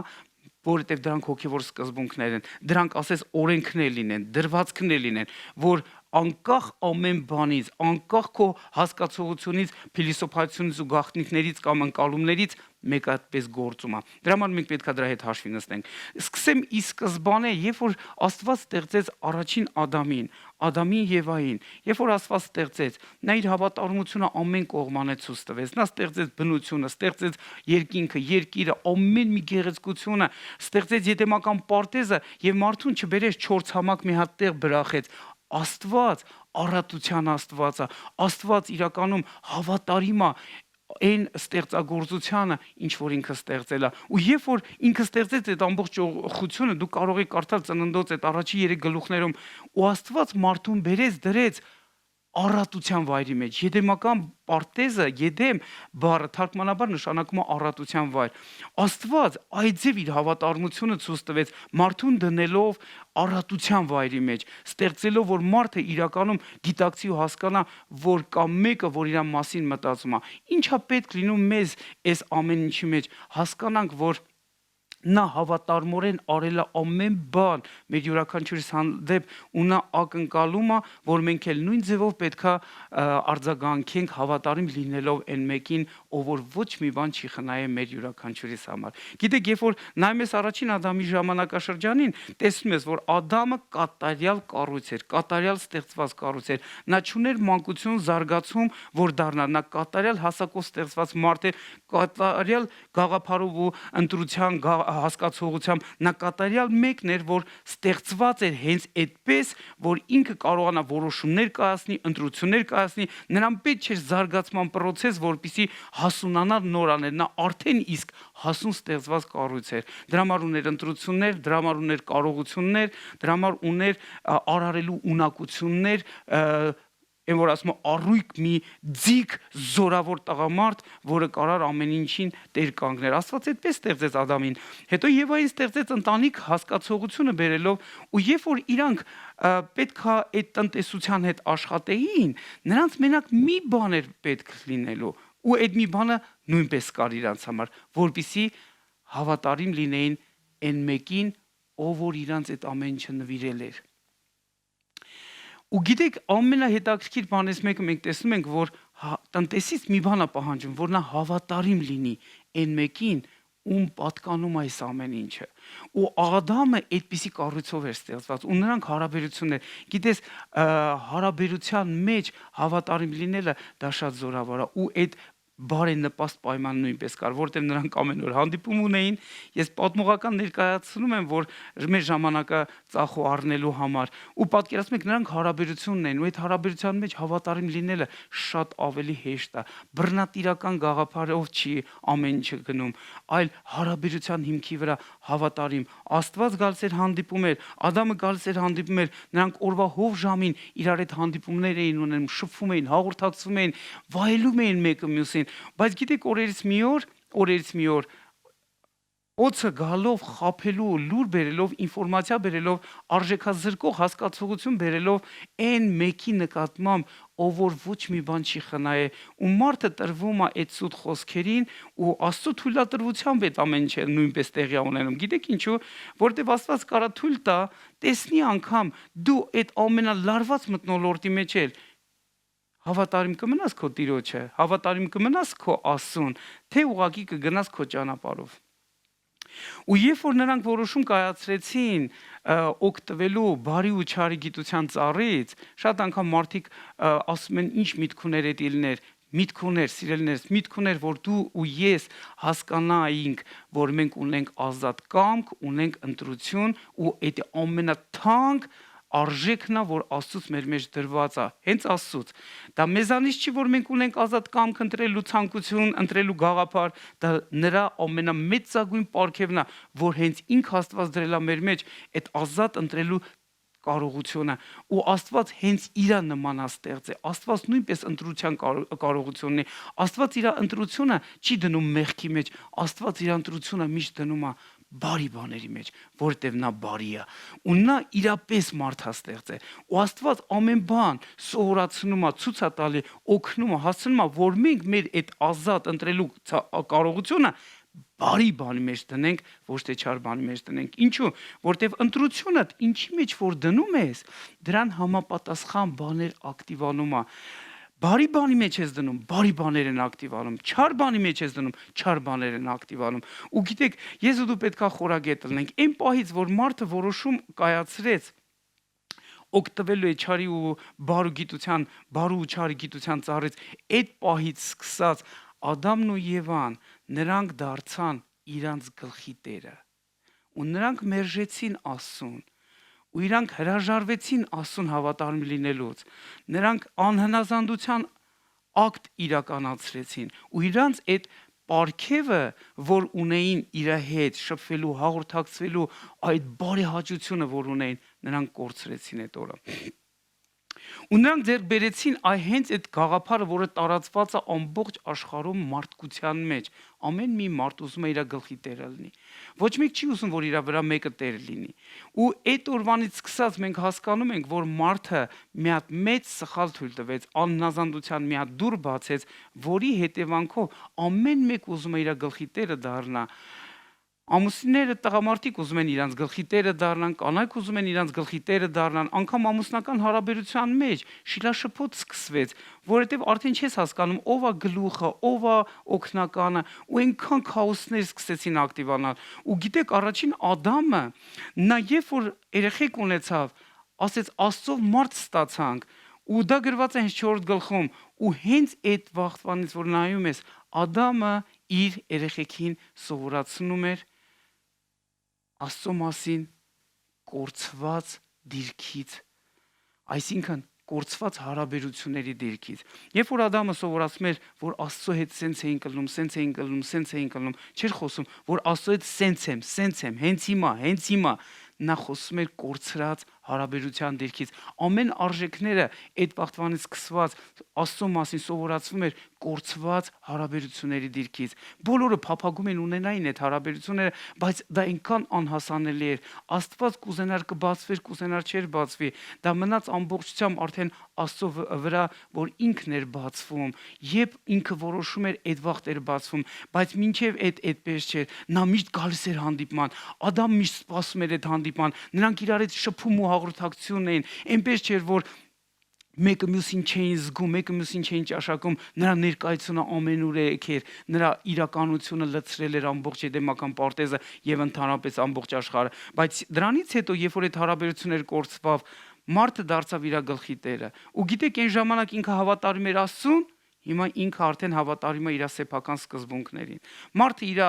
Speaker 1: որովհետև դրանք հոգևոր սկզբունքներ են։ Դրանք ասես օրենքներ լինեն, դրվածքներ լինեն, որ անկախ ամեն բանից, անկախ քո հասկացողությունից, փիլիսոփայությունից ու գաղտնիքներից կամ ընկալումներից մեկ այդպես գործում է։ Դրա համար մենք պետք է դրա հետ հաշվի նստենք։ Սկսեմ ի սկզբանե, երբ որ Աստված ստեղծեց առաջին Ադամին եւ Եվային, երբ որ Աստված ստեղծեց, նա իր հավատարմությունը ամեն կողմանը ցույց տվեց։ Նա ստեղծեց բնությունը, ստեղծեց երկինքը, երկիրը, ամեն մի գեղեցկությունը, ստեղծեց եդեմական պարտեզը եւ մարդուն չբերեց 4 համակ մի հատ տեղ բրախեց։ Աստված առատության Աստված է, Աստված իրականում հավատարիմ է այն ստեղծագործությանը, ինչ որ ինքը ստեղծել է։ Ու երբ որ ինքը ստեղծեց այդ ամբողջ ճոխությունը, դու կարող եք կարդալ Ծննդոց այդ առաջի 3 գլուխներում, ու Աստված մարդուն բերեց, դրեց առատության վայրի մեջ։ Եդեմական պարտեզը, Եդեմ բառը թարգմանաբար նշանակում է առատության վայր։ Աստված այձև իր հավատարմությունը ցույց տվեց մարդուն դնելով առատության վայրի մեջ, ստեղծելով, որ մարդը իրականում գիտակցի ու հասկանա, որ կա մեկը, որ իր մասին մտածում է։ Ինչա պետք լինում մեզ այս ամեն ինչի մեջ հասկանանք, որ նա հավատարմորեն արել է ամեն բան մեր յուրաքանչյուրիս հանդեպ ու նա ակնկալում է, որ մենք էլ նույն ձևով պետքա արձագանքենք հավատարիմ լինելով այն մեկին, ով որ ոչ մի բան չի խնայե մեր յուրաքանչյուրիս համար։ Գիտեք, երբ որ նայում ես առաջին Ադամի ժամանակաշրջանին, տեսնում ես, որ Ադամը կատարյալ կառույց էր, կատարյալ ստեղծված կառույց էր։ Նա չուներ մանկություն, զարգացում, որ դառնա, նա կատարյալ հասակով ստեղծված մարդ էր, կատարյալ գաղափարով ու ընտրության հասկացողությամբ նա կատարյալ մեկն էր, որ ստեղծված էր հենց այդպես, որ ինքը կարողանա որոշումներ կայացնի, ընտրություններ կայացնի, նրան պետք չէր զարգացման process, որպեսզի հասունանա նորաներ, նա արդեն իսկ հասուն ստեղծված կառույց էր։ Դրա համար ուներ ընտրություններ, դրա համար ուներ կարողություններ, դրա համար ուներ արարելու ունակություններ, այն որ ասում է առույգ մի ձիգ զորավոր տղամարդ, որը կարար ամեն ինչին տեր կանգներ։ Աստված այդպես ստեղծեց Ադամին։ Հետո Եվային ստեղծեց ընտանիք հասկացողությունը բերելով, ու երբ որ իրանք պետքա այդ տնտեսության հետ աշխատեին, նրանց մենակ մի բան էր պետք լինելու, ու այդ մի բանը նույնպես կար իրանց համար, որպեսզի հավատարիմ լինեին այն մեկին, ով որ իրանց այդ ամեն ինչը նվիրել էր։ Ու գիտեք, ամենահետաքրքիր բանից մեկը մենք տեսնում ենք, որ տնտեսից մի բան է պահանջում, որ նա հավատարիմ լինի այն մեկին, ում պատկանում է այս ամեն ինչը։ Ու Ադամը այդպիսի կառույցով էր ստեղծված, ու նրանք հարաբերություններ։ Գիտես, հարաբերության մեջ հավատարիմ լինելը դա շատ զորավոր է, ու այդ բարենպաստ պայման նույնպես կար, որտեղ նրանք ամեն օր հանդիպում ունեին։ Ես պատմողական ներկայացնում եմ, որ մեր ժամանակը ծախու առնելու համար, ու պատկերացնում եք, նրանք հարաբերություն ունեն, ու այդ հարաբերության մեջ հավատարիմ լինելը շատ ավելի հեշտ է։ Բռնատիրական գաղափարով չի ամեն ինչը գնում, այլ հարաբերության հիմքի վրա հավատարիմ։ Աստված գալիս էր հանդիպում էր, Ադամը գալիս էր հանդիպում էր, նրանք օրվա հով ժամին իրար հետ հանդիպումներ էին ունենում, շփվում էին, հաղորդակցվում էին, վայելում էին մեկը մյուսին։ Բայց գիտեք, օրերից մի օր օծը գալով խափելու լուր բերելով ինֆորմացիա բերելով արժեքազրկող հասկացողություն բերելով այն մեկի նկատմամբ ով որ ոչ մի բան չի խնայե ու մարդը տրվում է այդ սուտ խոսքերին ու Աստծո թույլատրությամբ այդ ամեն ինչը նույնպես տեղի ունենում գիտեք ինչու որտեվ Աստված կարա թույլ տա տեսնի անգամ դու այդ ամենալարված մտնոլորտի մեջ էլ հավատարիմ կմնաս քո Տիրոջը հավատարիմ կմնաս քո Աստծուն թե ուղակի կգնաս քո ճանապարհով ու երբ որ նրանք որոշում կայացրեցին օգտվելու բարի ու չարի գիտության ծառից, շատ անգամ մարդիկ ասում են ինչ միտք ուներ այդ ելներ, միտք ուներ, սիրելիներս, միտք ուներ, որ դու ու ես հասկանայինք, որ մենք ունենք ազատ կամք, ունենք ընտրություն ու այդ ամենաթանկ արժեքն է, որ Աստծուց մեր մեջ դրված է, հենց Աստծուց։ Դա մեզանից չի, որ մենք ունենք ազատ կամք ընտրելու ցանկություն, ընտրելու գաղափար, դա նրա ամենամեծագույն պարգևն է, որ հենց ինք Աստված դրել է մեր մեջ այդ ազատ ընտրելու կարողությունը ու Աստված հենց իր նմանաստեղծ է Աստված նույնպես ընտրության կարողություն ունի Աստված իր ընտրությունը չի դնում մեղքի մեջ Աստված իր ընտրությունը միշտ դնում է բարի բաների մեջ, որտեվ նա բարի է ու նա իրապես մարդաստեղծ է ու Աստված ամեն բան սովորացնում է, ցույց է տալի, օգնում է, հասցնում է, որ մենք մեր այդ ազատ ընտրելու կարողությունը բարի բանի մեջ դնենք, ոչ թե չար բանի մեջ դնենք։ Ինչու՞, որտեվ ընտրությունը ինչի մեջ որ դնում ես, դրան համապատասխան բաներ ակտիվանում է։ Բարի բանի մեջ ես դնում, բարի բաներ են ակտիվանում, չար բանի մեջ ես դնում, չար բաներ են ակտիվանում։ Ու գիտեք, ես ու դու պետքա խորագետ լինենք, այն պահից, որ մարդը որոշում կայացրեց օգտվելու է չարի ու բարու գիտության, բարու ու չարի գիտության ծառից, այդ պահից սկսած Ադամն ու Եվան նրանք դարձան իրանց գլխի տերը ու նրանք մերժեցին Աստծուն ու իրանք հրաժարվեցին Աստծուն հավատարիմ լինելուց նրանք անհնազանդության ակտ իրականացրեցին ու իրանց այդ պարգևը որ ունեին իր հետ շփվելու հաղորդակցվելու այդ բարեհաճությունը որ ունեին նրանք կորցրեցին այդ օրը ու նրանք ձեռք բերեցին հենց այդ գաղափարը, որը տարածված է ամբողջ աշխարհում մարդկության մեջ։ Ամեն մի մարդ ուզում է իր գլխի տերը լինի։ Ոչ մեկ չի ուզում, որ իր վրա մեկը տեր լինի։ Ու այդ օրվանից սկսած մենք հասկանում ենք, որ մարդը մի հատ մեծ սխալ թույլ տվեց, աննազանդության մի հատ դուռ բացեց, որի հետևանքով ամեն մեկ ուզում է իր գլխի տերը դառնա։ Ամուսինները տղամարդիկ ուզում են իրանց գլխի տերը դառնան, կանայք ուզում են իրանց գլխի տերը դառնան, անգամ ամուսնական հարաբերության մեջ շիլաշփոթ սկսվեց, որովհետև արդեն չես հասկանում ով է գլուխը, ով է օգնականը, ու այնքան քաոսներ սկսեցին ակտիվանալ։ Ու գիտեք, առաջին Ադամը նա երբ որ երեխեք ունեցավ, ասեց Աստծով մարդ ստացանք, ու դա գրված է հենց 4-րդ գլխում, ու հենց այդ վաղտվանից որ նայում ես, Ադամը իր երեխեքին սովորացնում էր Աստծո մասին կորցված դիրքից, այսինքն կորցված հարաբերությունների դիրքից։ Երբ որ Ադամը սովորացնում էր, որ Աստծո հետ սենց էին կլնում, սենց էին կլնում, սենց էին կլնում, չէր խոսում, որ Աստծո հետ սենց եմ, հենց հիմա, նա խոսում էր կորցրած հարաբերության դիրքից։ Ամեն արժեքները այդ վաղտվանից սկսված Աստծո մասին սովորացվում էր կորցված հարաբերությունների դիրքից։ Բոլորը փափագում են ունենային այդ հարաբերությունները, բայց դա այնքան անհասանելի էր։ Աստված կուզենար կբացվեր, կուզենար չէր բացվի։ Դա մնաց ամբողջությամբ արդեն Աստծո վրա, որ ինքն էր բացվում, երբ ինքը որոշում էր այդ վաղտ էր բացվում, բայց մինչև այդպես չէր։ Նա միշտ գալիս էր հանդիպման։ Ադամ միշտ սպասում էր այդ հանդիպման։ Նրանք իրար հետ շփում ու հաղորդակցություն էին, այնպես չէր, որ մեկը մյուսին չէին զգում, մեկը մյուսին չէին ճաշակում, նրա ներկայությունը ամենուրեք էր, նրա իրականությունը լցրել էր ամբողջ էդեմական պարտեզը եւ ընդհանրապես ամբողջ աշխարհը, բայց դրանից հետո երբ որ այդ հարաբերությունները կորցվավ, մարդը դարձավ իր գլխի տերը։ Ու գիտեք, այն ժամանակ ինքը հավատարիմ էր Աստծուն, հիմա ինքը արդեն հավատարիմ է իր սեփական սկզբունքներին։ Մարդը իր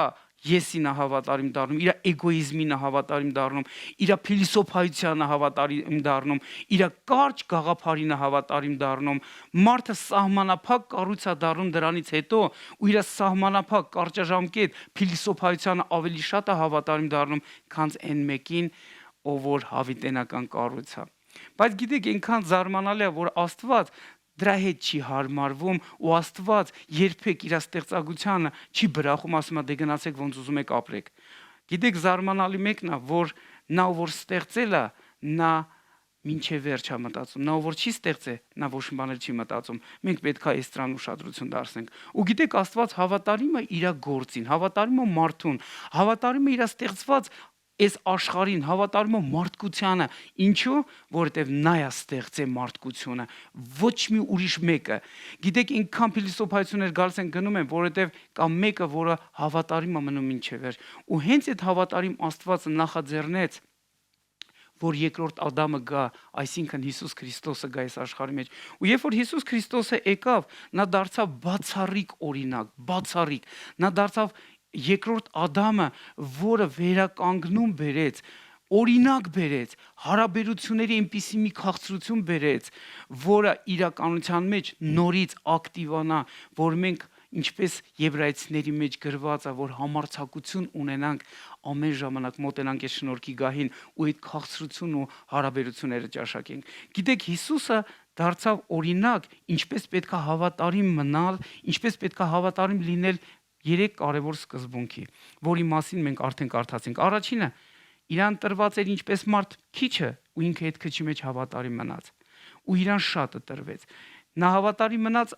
Speaker 1: եսին է հավատարիմ դառնում, իր էգոիզմին է հավատարիմ դառնում, իր փիլիսոփայությանը հավատարիմ դառնում, իր կարճ գաղափարին է հավատարիմ դառնում։ Մարդը սահմանափակ կառույց է դառնում դրանից հետո ու իր սահմանափակ կարճաժամկետ փիլիսոփայությանը ավելի շատ է հավատարիմ դառնում, քան այն մեկին, ով որ հավիտենական կառույց է։ Բայց գիտեք, այնքան զարմանալի է, որ Աստված դրա հետ չի հարմարվում ու Աստված երբեք իր ստեղծագությանը չի բրախում, ասում է դե գնացեք ոնց ուզում եք ապրեք։ Գիտեք զարմանալի մեկն է, որ նա որ ստեղծել է, նա մինչև վերջ է մտածում, նա որ չի ստեղծե, նա ոչ մի բաներ չի մտածում։ Մենք պետք է այս դրան ուշադրություն դարձնենք։ Ու գիտեք, Աստված հավատարիմ է իր գործին, հավատարիմ է մարդուն, հավատարիմ է իր ստեղծված այս աշխարհին, հավատարիմ է մարդկությանը։ Ինչու? Որովհետև նա է ստեղծել մարդկությունը, ոչ մի ուրիշ մեկը։ Գիտեք, ինքան փիլիսոփայություններ գալիս են գնում են, որովհետև կա մեկը, որը հավատարիմ է մնում մինչև վերջ։ Ու հենց այդ հավատարիմ Աստվածը նախաձեռնեց, որ երկրորդ Ադամը գա, այսինքն Հիսուս Քրիստոսը գա այս աշխարհի մեջ։ Ու երբ որ Հիսուս Քրիստոսը եկավ, նա դարձավ բացառիկ օրինակ, բացառիկ։ Նա դարձավ երկրորդ Ադամը, որը վերականգնում բերեց, օրինակ բերեց, հարաբերությունների այնպիսի մի քաղցրություն բերեց, որը իրականության մեջ նորից ակտիվանա, որ մենք ինչպես եբրայեցիների մեջ գրված է, որ համարձակություն ունենանք ամեն ժամանակ մոտենանք այս շնորհքի գահին ու այդ քաղցրությունն ու հարաբերությունները ճաշակենք։ Գիտեք, Հիսուսը դարձավ օրինակ, ինչպես պետքա հավատարիմ մնալ, ինչպես պետքա հավատարիմ լինել երեք կարևոր սկզբունքի, որի մասին մենք արդեն կարդացինք։ Առաջինը, իրան տրված էր ինչպես մարդ քիչը, ու ինքը այդ քիչի մեջ հավատարիմ մնաց, ու իրան շատը տրվեց։ Նա հավատարիմ մնաց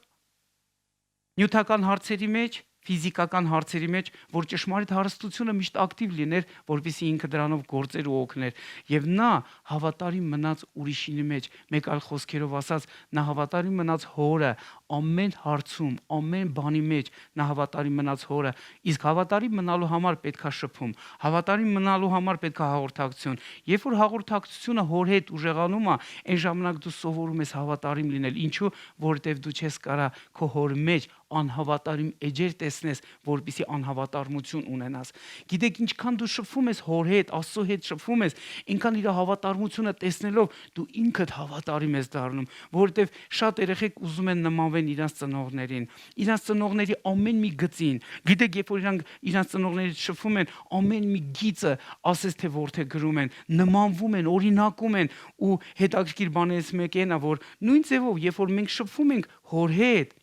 Speaker 1: նյութական հարցերի մեջ, ֆիզիկական հարցերի մեջ, որ ճշմարիտ հարստությունը միշտ ակտիվ լիներ, որպեսզի ինքը դրանով գործեր ու օգներ, եւ նա հավատարիմ մնաց ուրիշինի մեջ, մեկ այլ խոսքերով ասած, նա հավատարիմ մնաց հորը, ամեն հարցում, ամեն բանի մեջ նա հավատարիմ մնաց հորը, իսկ հավատարիմ մնալու համար պետքա շփում, հավատարիմ մնալու համար պետքա հաղորդակցություն։ Երբ որ հաղորդակցությունը հոր հետ ուժեղանում է, այն ժամանակ դու սովորում ես հավատարիմ լինել, ինչու, որովհետև դու չես կարա քո հոր մեջ անհավատարիմ էջեր տեսնես, որպեսզի անհավատարմություն ունենաս։ Գիտեք, ինչքան դու շփվում ես հոր հետ, Աստծո հետ շփվում ես, այնքան իր հավատարմությունը տեսնելով դու ինքդ հավատարիմ ես դառնում, որովհետև շատ երեխեք ուզում են նմանվեն իրանց ծնողներին, իրանց ծնողների ամեն մի գծին։ Գիտեք, երբ որ իրանք իրանց ծնողներից շփվում են, ամեն մի գիծը, ասես թե որթե գրում են, նմանվում են, օրինակում են, ու հետաքրքիր բաներից մեկն է, որ նույն ձևով, երբ որ մենք շփվում ենք հոր հետ,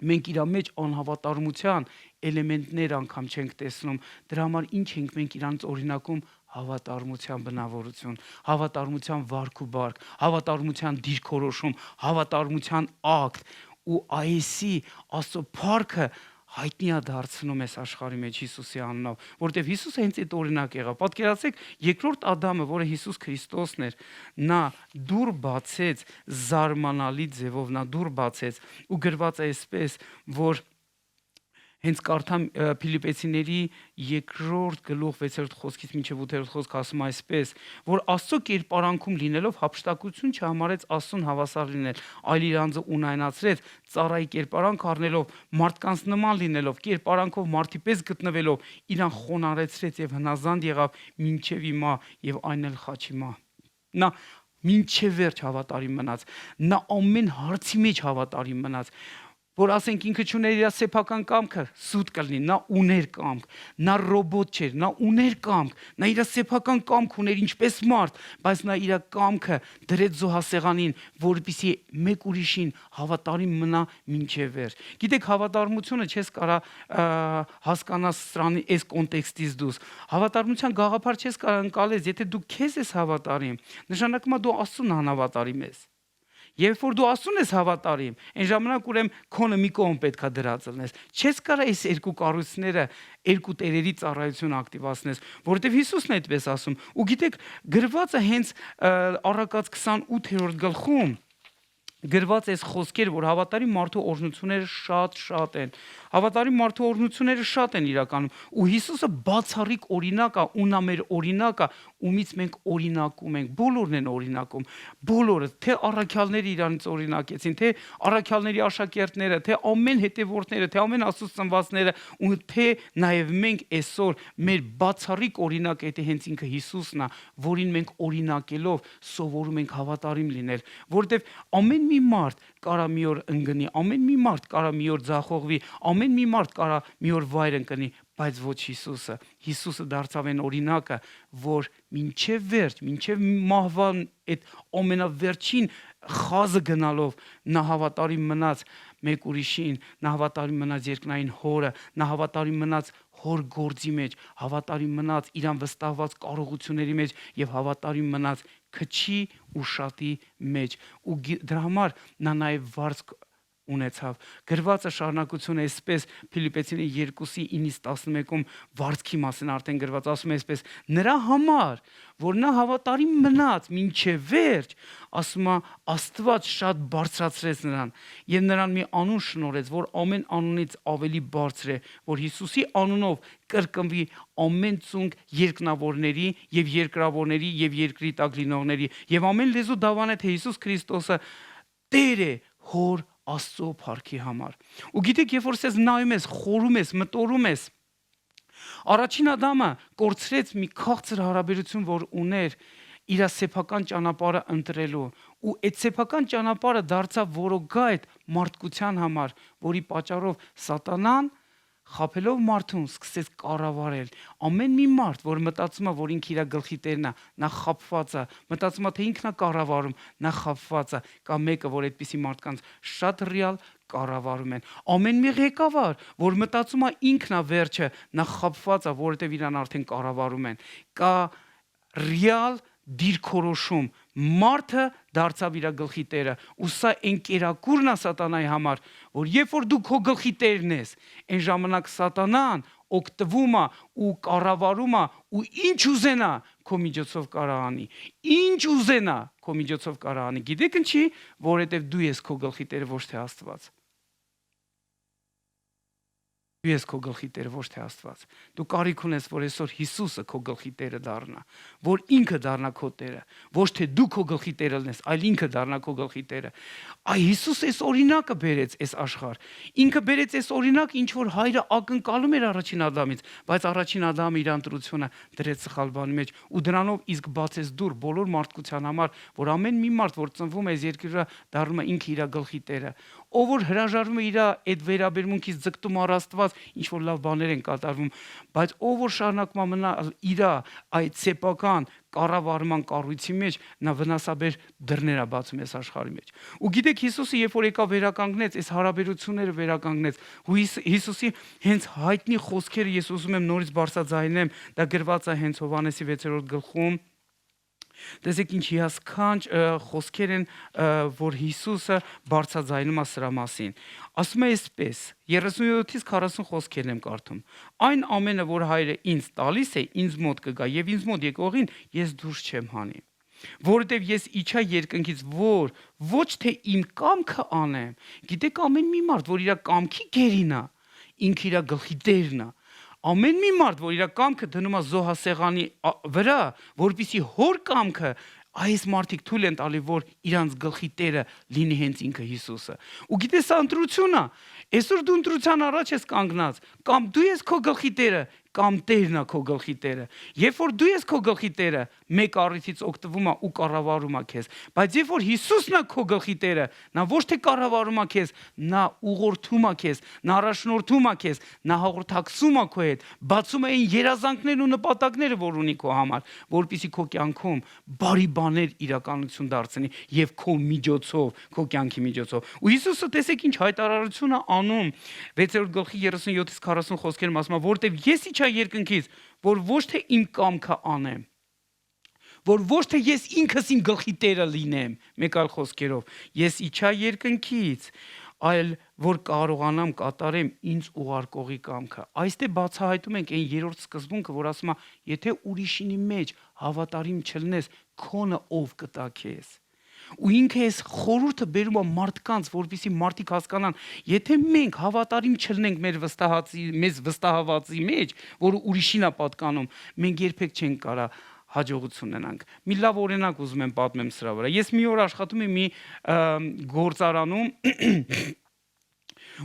Speaker 1: մենք իր մեջ անհավատարմության էլեմենտներ անգամ չենք տեսնում, դրա համար ինչ ենք մենք իրանց օրինակում հավատարմության բնավորություն, հավատարմության վարք ու բարք, հավատարմության դիրքորոշում, հավատարմության ակտ ու այսի Աստծո փառքը հայտնի է դարձնում այս աշխարհի մեջ Հիսուսի անունով, որտեղ Հիսուսը հենց այդ օրինակ եղավ։ Պատկերացրեք, երկրորդ Ադամը, որը Հիսուս Քրիստոսն էր, նա դուռ բացեց զարմանալի ձևով, նա դուռ բացեց ու գրված է այսպես, որ հենց կարդամ Փիլիպեցիների 2-րդ գլուխ 6-րդ խոսքից մինչև 8-րդ խոսք ասում այսպես, որ Աստծո կերպարանքում լինելով հափշտակություն չհամարեց Աստծուն հավասար լինել, այլ իր անձը ունայնացրեց, ծառայի կերպարանք առնելով, մարդկանց նման լինելով, կերպարանքով մարդի պես գտնվելով, իրան խոնարհեցրեց եւ հնազանդ եղավ մինչև հիմա եւ այն էլ խաչիմա։ Նա մինչև վերջ հավատարիմ մնաց, նա ամեն հարցի մեջ հավատարիմ մնաց, որ ասենք ինքը չուներ իր սեփական կամքը, սուտ կլինի, նա ուներ կամք, նա ռոբոտ չէր, նա ուներ կամք, նա իր սեփական կամք ուներ ինչպես մարդ, բայց նա իր կամքը դրեց զոհասեղանին, որպեսզի մեկ ուրիշին հավատարիմ մնա մինչև վերջ։ Գիտեք, հավատարմությունը չես կարա հասկանաս սրանի այս կոնտեքստից դուրս։ Հավատարմության գաղափար չես կարա ընկալես, եթե դու քեզ ես հավատարիմ, նշանակում է դու Աստծուն անհավատարիմ ես։ Երբ որ դու Աստծուն ես հավատարիմ, այն ժամանակ ուրեմն քոնը մի կողմ պետքա դրածելնես։ Չես կարա այս երկու կառույցները, երկու տերերի ծառայություն ակտիվացնես, որովհետև Հիսուսն է այդպես ասում։ Ու գիտեք, գրվածը հենց Առակաց 28-րդ գլխում գրված այս խոսքեր, որ հավատարիմ մարդու օրհնությունները շատ են։ Հավատարիմ մարդու օրհնությունները շատ են իրականում, ու Հիսուսը բացառիկ օրինակ է, ու նա մեր օրինակ է, ումից մենք օրինակում ենք, բոլորն են օրինակում, բոլորը, թե առաքյալները իրանից օրինակեցին, թե առաքյալների աշակերտները, թե ամեն հետևորդները, թե ամեն Աստծո ծնվածները, ու թե նաև մենք այսօր մեր բացառիկ օրինակը դա հենց ինքը Հիսուսն է, որին մենք օրինակելով սովորում ենք հավատարիմ լինել, որովհետև ամեն մի մարդ կարա մի օր ընկնի, ամեն մի մարդ կարա մի օր ձախողվի, ամեն մի մարդ կարա մի օր վայր ընկնի, բայց ոչ Հիսուսը։ Հիսուսը դարձավ այն օրինակը, որ մինչև վերջ, մինչև մահվան այդ ամենավերջին խազը գնալով նա հավատարիմ մնաց, մեկ ուրիշին, նա հավատարիմ մնաց երկնային հորը, նա հավատարիմ մնաց հոր գործի մեջ, հավատարիմ մնաց իրան վստահված կարողությունների մեջ եւ հավատարիմ մնաց քչի ու շատի մեջ։ Ու դրա համար նա նաեւ վարձ ունեցավ։ Գրվածը շարունակությունը այսպես Փիլիպպեցիներին 2:9-11-ում վարձքի մասին արդեն գրված ասում է այսպես. նրա համար, որ նա հավատարիմ մնաց մինչև վերջ, ասում է Աստված շատ բարձրացրեց նրան եւ նրան մի անուն շնորհեց, որ ամեն անունից ավելի բարձր է, որ Հիսուսի անունով կրկնվի ամեն ծունկ երկնավորների եւ երկրավորների եւ երկրի տակ լինողների եւ ամեն լեզու դավանե թե Հիսուս Քրիստոսը Տեր է հոր Աստծո փառքի համար։ Ու գիտեք, երբ որ ես նայում ես, խորում ես, մտորում ես, առաջին Ադամը կորցրեց մի քաղցր հարաբերություն, որ ուներ իր սեփական ճանապարհը ընտրելու, ու այդ սեփական ճանապարհը դարձավ որոգայթ մարդկության համար, որի պատճառով Սատանան խաբելով մարդուն սկսեց կառավարել։ Ամեն մի մարդ, որ մտածում է, որ ինքը իր գլխի տերն է, նա խաբված է, մտածում է, թե ինքն է կառավարում, նա խաբված է, կա մեկը, որ այդպիսի մարդկանց շատ ռեալ կառավարում են։ Ամեն մի ղեկավար, որ մտածում է ինքն է վերջը, նա խաբված է, որովհետև իրան արդեն կառավարում են։ Կա ռեալ դիրքորոշում, մարդը դարձավ իր գլխի տերը, ու սա այն կերակուրն է սատանայի համար, որ երբ որ դու քո գլխի տերն ես, այն ժամանակ սատանան օգտվում է ու կառավարում է ու ինչ ուզենա քո միջոցով կարող անի, ինչ ուզենա քո միջոցով կարող անի։ Գիտեք ինչի, որովհետև դու ես քո գլխի տերը, ոչ թե Աստված։ Դու ես քո գլխի տերը, ոչ թե Աստված։ Դու կարիք ունես, որ այսօր Հիսուսը քո գլխի տերը դառնա, որ ինքը դառնա քո տերը, ոչ թե դու քո գլխի տերը լինես, այլ ինքը դառնա քո գլխի տերը։ Այ Հիսուսը այս օրինակը բերեց այս աշխարհ։ Ինքը բերեց այս օրինակը, ինչ որ հայրը ակնկալում էր առաջին Ադամից, բայց առաջին Ադամը իր ընտրությունը դրեց սխալ բանի մեջ ու դրանով իսկ բացեց դուռ բոլոր մարդկության համար, որ ամեն մի մարդ, որ ծնվում է այս երկրի վրա, դառնում է ինքը իր գլխի տերը։ Ով որ հրաժարվում է իր այդ վերաբերմունքից ձգտում առ Աստված, ինչ որ լավ բաներ են կատարվում, բայց ով որ շարունակում է մնալ իր այդ սեփական կառավարման կառույցի մեջ, նա վնասաբեր դռներ է բացում այս աշխարհի մեջ։ Ու գիտեք, Հիսուսը երբ որ եկավ վերականգնեց, այս հարաբերությունները վերականգնեց, ու Հիսուսի հենց հայտնի խոսքերը ես ուզում եմ նորից բարձրաձայնեմ, դա գրված է հենց Հովհաննեսի 6-րդ գլխում։ Տեսեք ինչ հիասքանչ խոսքեր են, որ Հիսուսը բարձրաձայնում է սրա մասին։ Ասում է այսպես, 37-ից 40 խոսքերն եմ կարդում։ Այն ամենը, որ հայրը ինձ տալիս է, ինձ մոտ կգա, եւ ինձ մոտ եկողին ես դուրս չեմ հանի։ Որովհետև ես իջա երկնքից, որ ոչ թե իմ կամքը անեմ։ Գիտեք, ամեն մի մարդ, որ իր կամքի գերին է, ինքը իր գլխի տերն է։ Ամեն մի մարդ, որ իր կամքը դնում է զոհասեղանի վրա, որպեսզի հոր կամքը այս մարդիկ թույլ են տալի, որ իրանց գլխի տերը լինի հենց ինքը Հիսուսը։ Ու գիտես, սա ընտրություն է։ Այսօր դու ընտրության առաջ ես կանգնած, կամ դու ես քո գլխի տերը, կամ Տերն է քո գլխի տերը։ Երբ որ դու ես քո գլխի տերը, մեկ առիթից օգտվում է ու կառավարում է քեզ, բայց երբ որ Հիսուսն է քո գլխի տերը, նա ոչ թե կառավարում է քեզ, նա ուղղորդում է քեզ, նա առաջնորդում է քեզ, նա հաղորդակցում է քո հետ, բացում է այն երազանքներն ու նպատակները, որ ունի քո համար, որպեսզի քո կյանքում բարի բաներ իրականություն դարձնի եւ քո միջոցով, քո կյանքի միջոցով։ Ու Հիսուսը տեսեք ինչ հայտարարություն է անում 6-րդ գլխի 37-ից 40 խոսքերում ասում է, որտեվ ես իջա երկնքից, որ ոչ թե իմ կամքը անեմ, որ ոչ թե ես ինքս իմ գլխի տերը լինեմ, մեկ այլ խոսքերով, ես իջա երկնքից, այլ որ կարողանամ կատարեմ ինձ ուղարկողի կամքը։ Այստեղ բացահայտում ենք այն երրորդ սկզբունքը, որ ասում է, եթե ուրիշինի մեջ հավատարիմ չլինես, քոնը ով կտա քեզ։ Ու ինքը այս խորհուրդը բերում է մարդկանց, որպեսզի մարդիկ հասկանան, եթե մենք հավատարիմ չլինենք մեզ վստահվածի մեջ, որը ուրիշին է պատկանում, մենք երբեք չենք կարա հաջողություն ունենանք։ Մի լավ օրինակ ուզում եմ պատմեմ սրա վրա։ Ես մի օր աշխատում եմ մի գործարանում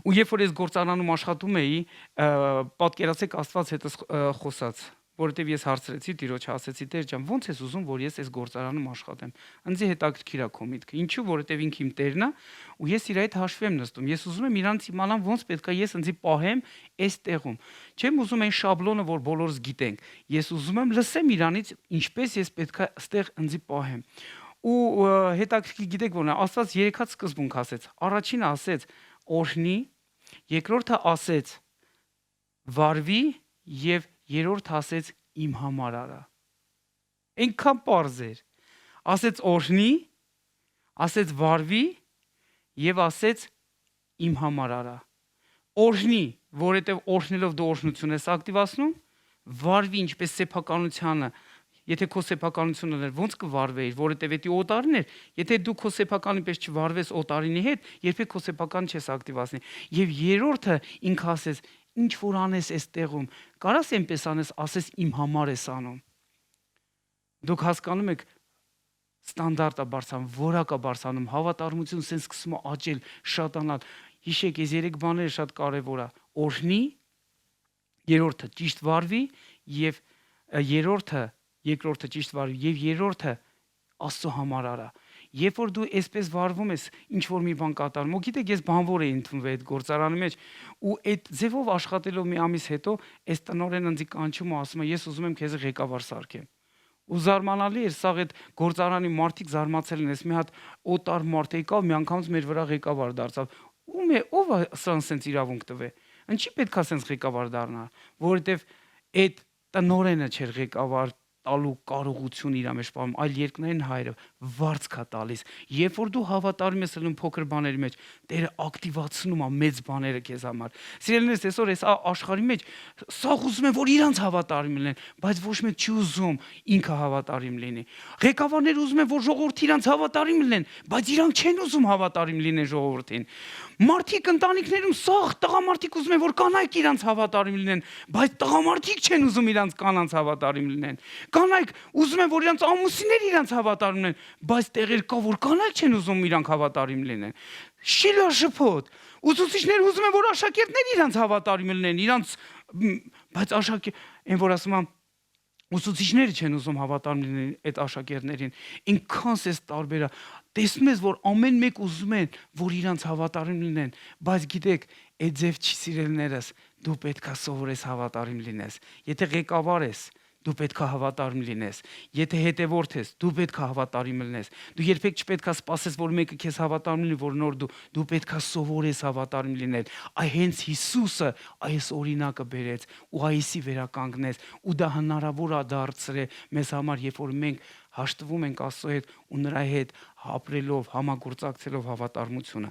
Speaker 1: ու երբ որ ես գործարանում աշխատում էի, պատկերացեք Աստված հետս խոսաց, որովհետև ես հարցրեցի Տիրոջը, ասեցի Տեր ջան, ո՞նց ես ուզում, որ ես այս գործարանում աշխատեմ։ Ինձ հետաքրքիր է քո միտքը։ Ինչու, որովհետև ինքը իմ Տերն է, ու ես իր հետ հաշվի եմ նստում։ Ես ուզում եմ իրանց իմանամ ո՞նց պետք է ես ինձ պահեմ այս տեղում։ Չեմ ուզում այն շաբլոնը, որ բոլորս գիտենք։ Ես ուզում եմ լսեմ իրանից, ինչպես ես պետք է այստեղ ինձ պահեմ։ ու հետաքրքիր գիտեք ո՞րն է, Աստված 3 հատ սկզբունք ասեց։ Առաջինը ասեց օրհնի, երկրորդը ասեց վարվի եւ երրորդը ասեց իմ համար արա։ Այնքան պարզ էր։ Ասեց օրհնի, ասեց վարվի եւ ասեց իմ համար արա։ Օրհնի, որովհետեւ օրհնելով դու օրհնություն ես ակտիվացնում, վարվի ինչպես սեփականությանը, եթե քո սեփականությունը էր, ոնց կվարվեիր, որովհետեւ դա օտարին էր, եթե դու քո սեփականի պես չվարվես օտարինի հետ, երբեք քո սեփական չես ակտիվացնի։ Եվ երրորդը ինքը ասեց, ինչ որ անես այս տեղում, կարաս այնպես անես, ասես իմ համար ես անում։ Դուք հասկանում եք, ստանդարտա բարձրանում, որակա բարձրանում, հավատարմությունը սենց սկսում է աճել, շատանալ։ Հիշեք, այս 3 բաները շատ կարևոր է։ Օրհնի, երրորդը ճիշտ վարվի եւ երկրորդը ճիշտ վարվի եւ երրորդը Աստծո համար արա։ Երբ որ դու այսպես վարվում ես, ինչ որ մի բան կատարում, ու գիտեք, ես բանվոր էի ընդունվել այդ գործարանի մեջ, ու այդ ձևով աշխատելով մի ամիս հետո, այս տնօրենը ինձ կանչում ու ասում է, ես ուզում եմ քեզ ղեկավար սարքեմ։ Ու զարմանալի էր, սա այդ գործարանի մարդիկ զարմացել են, ես մի հատ օտար մարդ եկավ, միանգամից մեր վրա ղեկավար դարձավ։ Ով է սրան սենց իրավունք տվե։ Ինչի պետք է սենց ղեկավար դառնա, որովհետև այդ տնօրենը չէր ղեկավար տալու կարողություն իր մեջ պահում, այլ երկնային հայրը վարձ կա տալիս։ Երբ որ դու հավատարիմ ես ելնում փոքր բաների մեջ, Տերը ակտիվացնում է մեծ բաները քեզ համար։ Սիրելիներս, այսօր այս աշխարհի մեջ սաղ ուզում են, որ իրանց հավատարիմ լինեն, բայց ոչ մեկ չի ուզում ինքը հավատարիմ լինի։ Ղեկավարները ուզում են, որ ժողովուրդը իրանց հավատարիմ լինեն, բայց իրանք չեն ուզում հավատարիմ լինեն ժողովրդին։ Մարդիկ ընտանիքներում սաղ տղամարդիկ ուզում են, որ կանայք իրանց հավատարիմ լինեն, բայց տղամարդիկ չեն ուզում իրանց կանանց հավատարիմ լինեն։ Կանայք ուզում են, որ իրանց ամուսինները իրանց հավատարիմ լինեն, բայց տեղեր կա, որ կանայք չեն ուզում իրանք հավատարիմ լինեն։ Շիլաշփոթ։ Ուսուցիչները ուզում են, որ աշակերտները իրանց հավատարիմ լինեն, իրանց բայց այն որ ասում եմ ուսուցիչները չեն ուզում հավատարիմ լինեն այդ աշակերտներին։ Ինքան էս տարբեր է։ Տեսնում ես, որ ամեն մեկ ուզում են, որ իրանց հավատարիմ լինեն, բայց գիտեք, այդ ձև չի սիրելիներս, դու պետքա սովորես հավատարիմ լինես։ Եթե ղեկավար ես, դու պետքա հավատարիմ լինես։ Եթե հետևորդ ես, դու պետքա հավատարիմ լինես։ Դու երբեք չպետքա սպասես, որ մեկը քեզ հավատարիմ լինի, որ նոր դու պետքա սովորես հավատարիմ լինել։ Այ հենց Հիսուսը այս օրինակը բերեց ու այսի վերականգնեց, ու դա հնարավոր է դարձրել մեզ համար, երբ որ մենք հաշտվում ենք Աստծո հետ ու նրա հետ ապրելով, համագործակցելով հավատարմությունը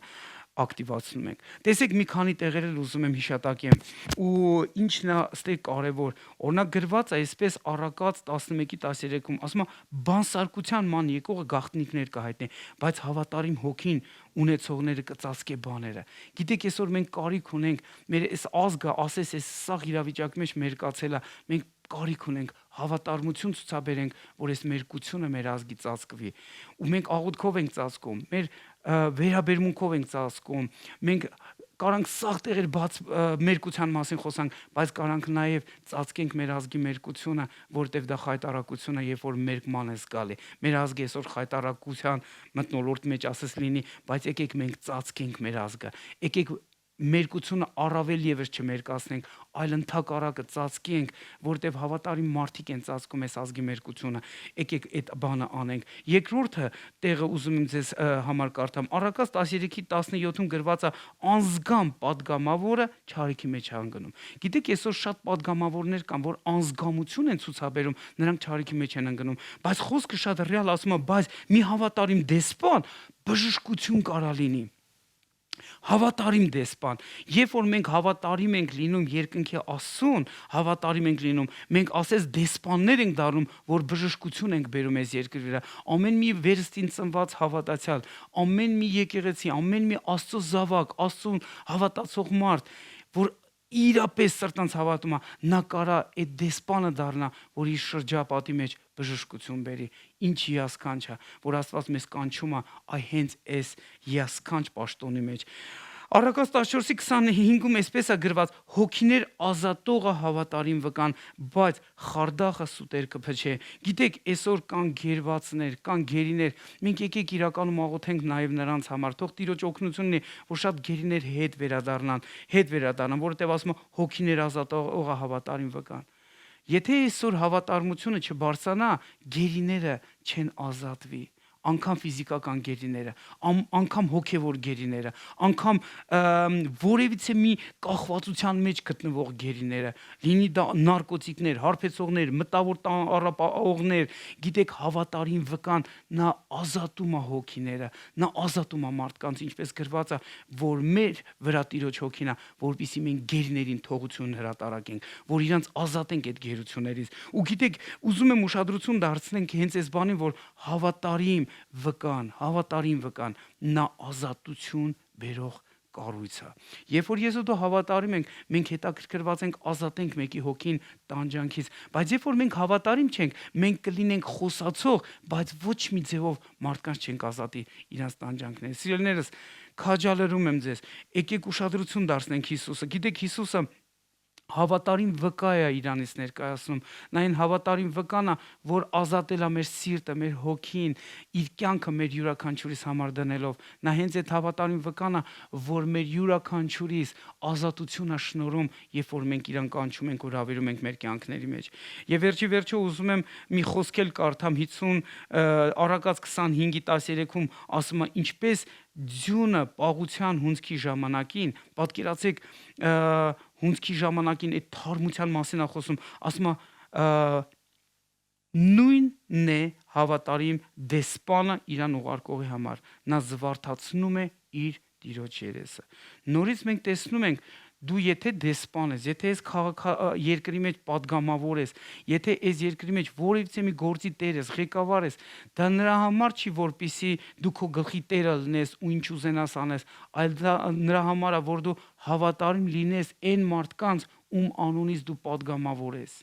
Speaker 1: ակտիվացնում ենք։ Տեսեք, մի քանի տեղեր էլ ուզում եմ հիշատակեմ, ու ինչն է ստե կարևոր։ Օրինակ գրված է այսպես Առակաց 11:13-ում, ասում է բանսարկության ման եկողը գաղտնիքներ կհայտնի, բայց հավատարիմ հոգին ունեցողները կծածկե բաները։ Գիտեք, այսօր մենք կարիք ունենք, մեր այս ազգը, ասես այս սաղ իրավիճակի մեջ մերկացել է, մենք կարիք ունենք հավատարմություն ցուցաբերենք, որ այս մերկությունը մեր ազգի ծածկվի։ Ու մենք աղոթքով ենք ծածկում, մեր վերաբերմունքով ենք ծածկում, մենք կարանք սաղ տեղեր բաց մերկության մասին խոսանք, բայց կարանք նաև ծածկենք մեր ազգի մերկությունը, որտեվ դա խայտարակություն է, երբ որ մերկման է զգալի։ Մեր ազգը այսօր խայտարակության մթնոլորտ մեջ ասես լինի, բայց եկեք մենք ծածկենք մեր ազգը։ Եկեք մերկությունը առավել եւս չմերկացնենք, այլ ընդհակառակը ծածկենք, որտեվ հավատարիմ մարդիկ են ծածկում այս ազգի մերկությունը։ Եկեք այդ բանը անենք։ Երկրորդը տեղը ուզում եմ ձեզ համար կարդամ։ Առակաց 13:17-ում գրված է անզգամ падգամավորը չարիքի մեջ է ընկնում։ Գիտեք, այսօր շատ падգամավորներ կան, որ անզգամություն են ցուցաբերում, նրանք չարիքի մեջ են ընկնում, բայց խոսքը շատ ռեալ ասում է, բայց մի հավատարիմ դեսպան բժշկություն կարա լինի։ Հավատարիմ դեսպան, երբ որ մենք հավատարիմ ենք լինում երկնքի Աստծուն, հավատարիմ ենք լինում, մենք ասես դեսպաններ ենք դառնում, որ բժշկություն ենք բերում այս երկրի վրա։ Ամեն մի վերստին ծնված հավատացյալ, ամեն մի եկեղեցի, ամեն մի Աստծո զավակ, Աստծուն հավատացող մարդ, որ իրապես սրտանց հավատում է, նա կարա այդ դեսպանը դառնա, որ իր շրջապատի մեջ բժշկություն բերի։ Ինչ հիասքանչ է, որ Աստված մեզ կանչում է այ հենց այս հիասքանչ պաշտոնի մեջ։ Առակաց 14:25-ում այսպես է գրված. հոգիներ ազատողը հավատարիմ վկան, բայց խարդախը սուտեր կփչե։ Գիտեք, այսօր կան գերվածներ, կան գերիներ։ Մենք եկեք իրականում աղոթենք նաև նրանց համար։ Թող Տիրոջ օգնությունն է, որ շատ գերիներ հետ վերադառնան, որովհետև ասում է հոգիներ ազատողը հավատարիմ վկան։ Եթե այսօր հավատարմությունը չբարձրանա, գերիները չեն ազատվի։ անգամ ֆիզիկական գերիները, անգամ հոգևոր գերիները, անգամ որևիցե մի կախվածության մեջ գտնվող գերիները, լինի դա նարկոտիկներ, հարբեցողներ, մտավոր տառապողներ, գիտեք, հավատարիմ վկան, նա ազատում է հոգիները, նա ազատում է մարդկանց, ինչպես գրված է, որ մեր վրա Տիրոջ հոգին է, որպեսզի մենք գերիներին թողություն հրատարակենք, որ իրանց ազատենք այդ գերություններից։ Ու գիտեք, ուզում եմ ուշադրություն դարձնենք հենց այս բանին, որ հավատարիմ վկան, նա ազատություն բերող կառույց է։ Երբ որ ես ու դու հավատարիմ ենք, մենք հետաքրքրված ենք ազատենք մեկի հոգին տանջանքից, բայց երբ որ մենք հավատարիմ չենք, մենք կլինենք խոսացող, բայց ոչ մի ձևով մարդկանց չենք ազատի իրանց տանջանքներից։ Սիրելիներս, քաջալերում եմ ձեզ, եկեք ուշադրություն դարձնենք Հիսուսը։ Գիտեք, Հիսուսը հավատարիմ վկա է իրանից ներկայացնում, նա այն հավատարիմ վկան է, որ ազատել է մեր սիրտը, մեր հոգին, իր կյանքը մեր յուրաքանչյուրիս համար դնելով, նա հենց այդ հավատարիմ վկան է, որ մեր յուրաքանչյուրիս ազատություն է շնորհում, երբ որ մենք իրան կանչում ենք ու հրավիրում ենք մեր կյանքների մեջ։ Եվ վերջի ուզում եմ մի խոսք էլ կարդամ 50 Առակաց 25:13-ում ասում է, ինչպես ձյունը պաղության հունձքի ժամանակին, պատկերացեք հունձքի ժամանակին այդ թարմության մասին է խոսում, ասում է նույնն է հավատարիմ դեսպանը իրան ուղարկողի համար, նա զվարթացնում է իր Տիրոջ երեսը։ Նորից մենք տեսնում ենք, դու եթե դեսպան ես, եթե այս երկրի մեջ падգամավոր ես, եթե այս երկրի մեջ որևիցե մի գործի տեր ես, ղեկավար ես, դա նրա համար չի, որպեսզի դու քո գլխի տերը լինես ու ինչ ուզենաս անես, այլ դա նրա համար է, որ դու հավատարիմ լինես այն մարդկանց, ում անունից դու падգամավոր ես։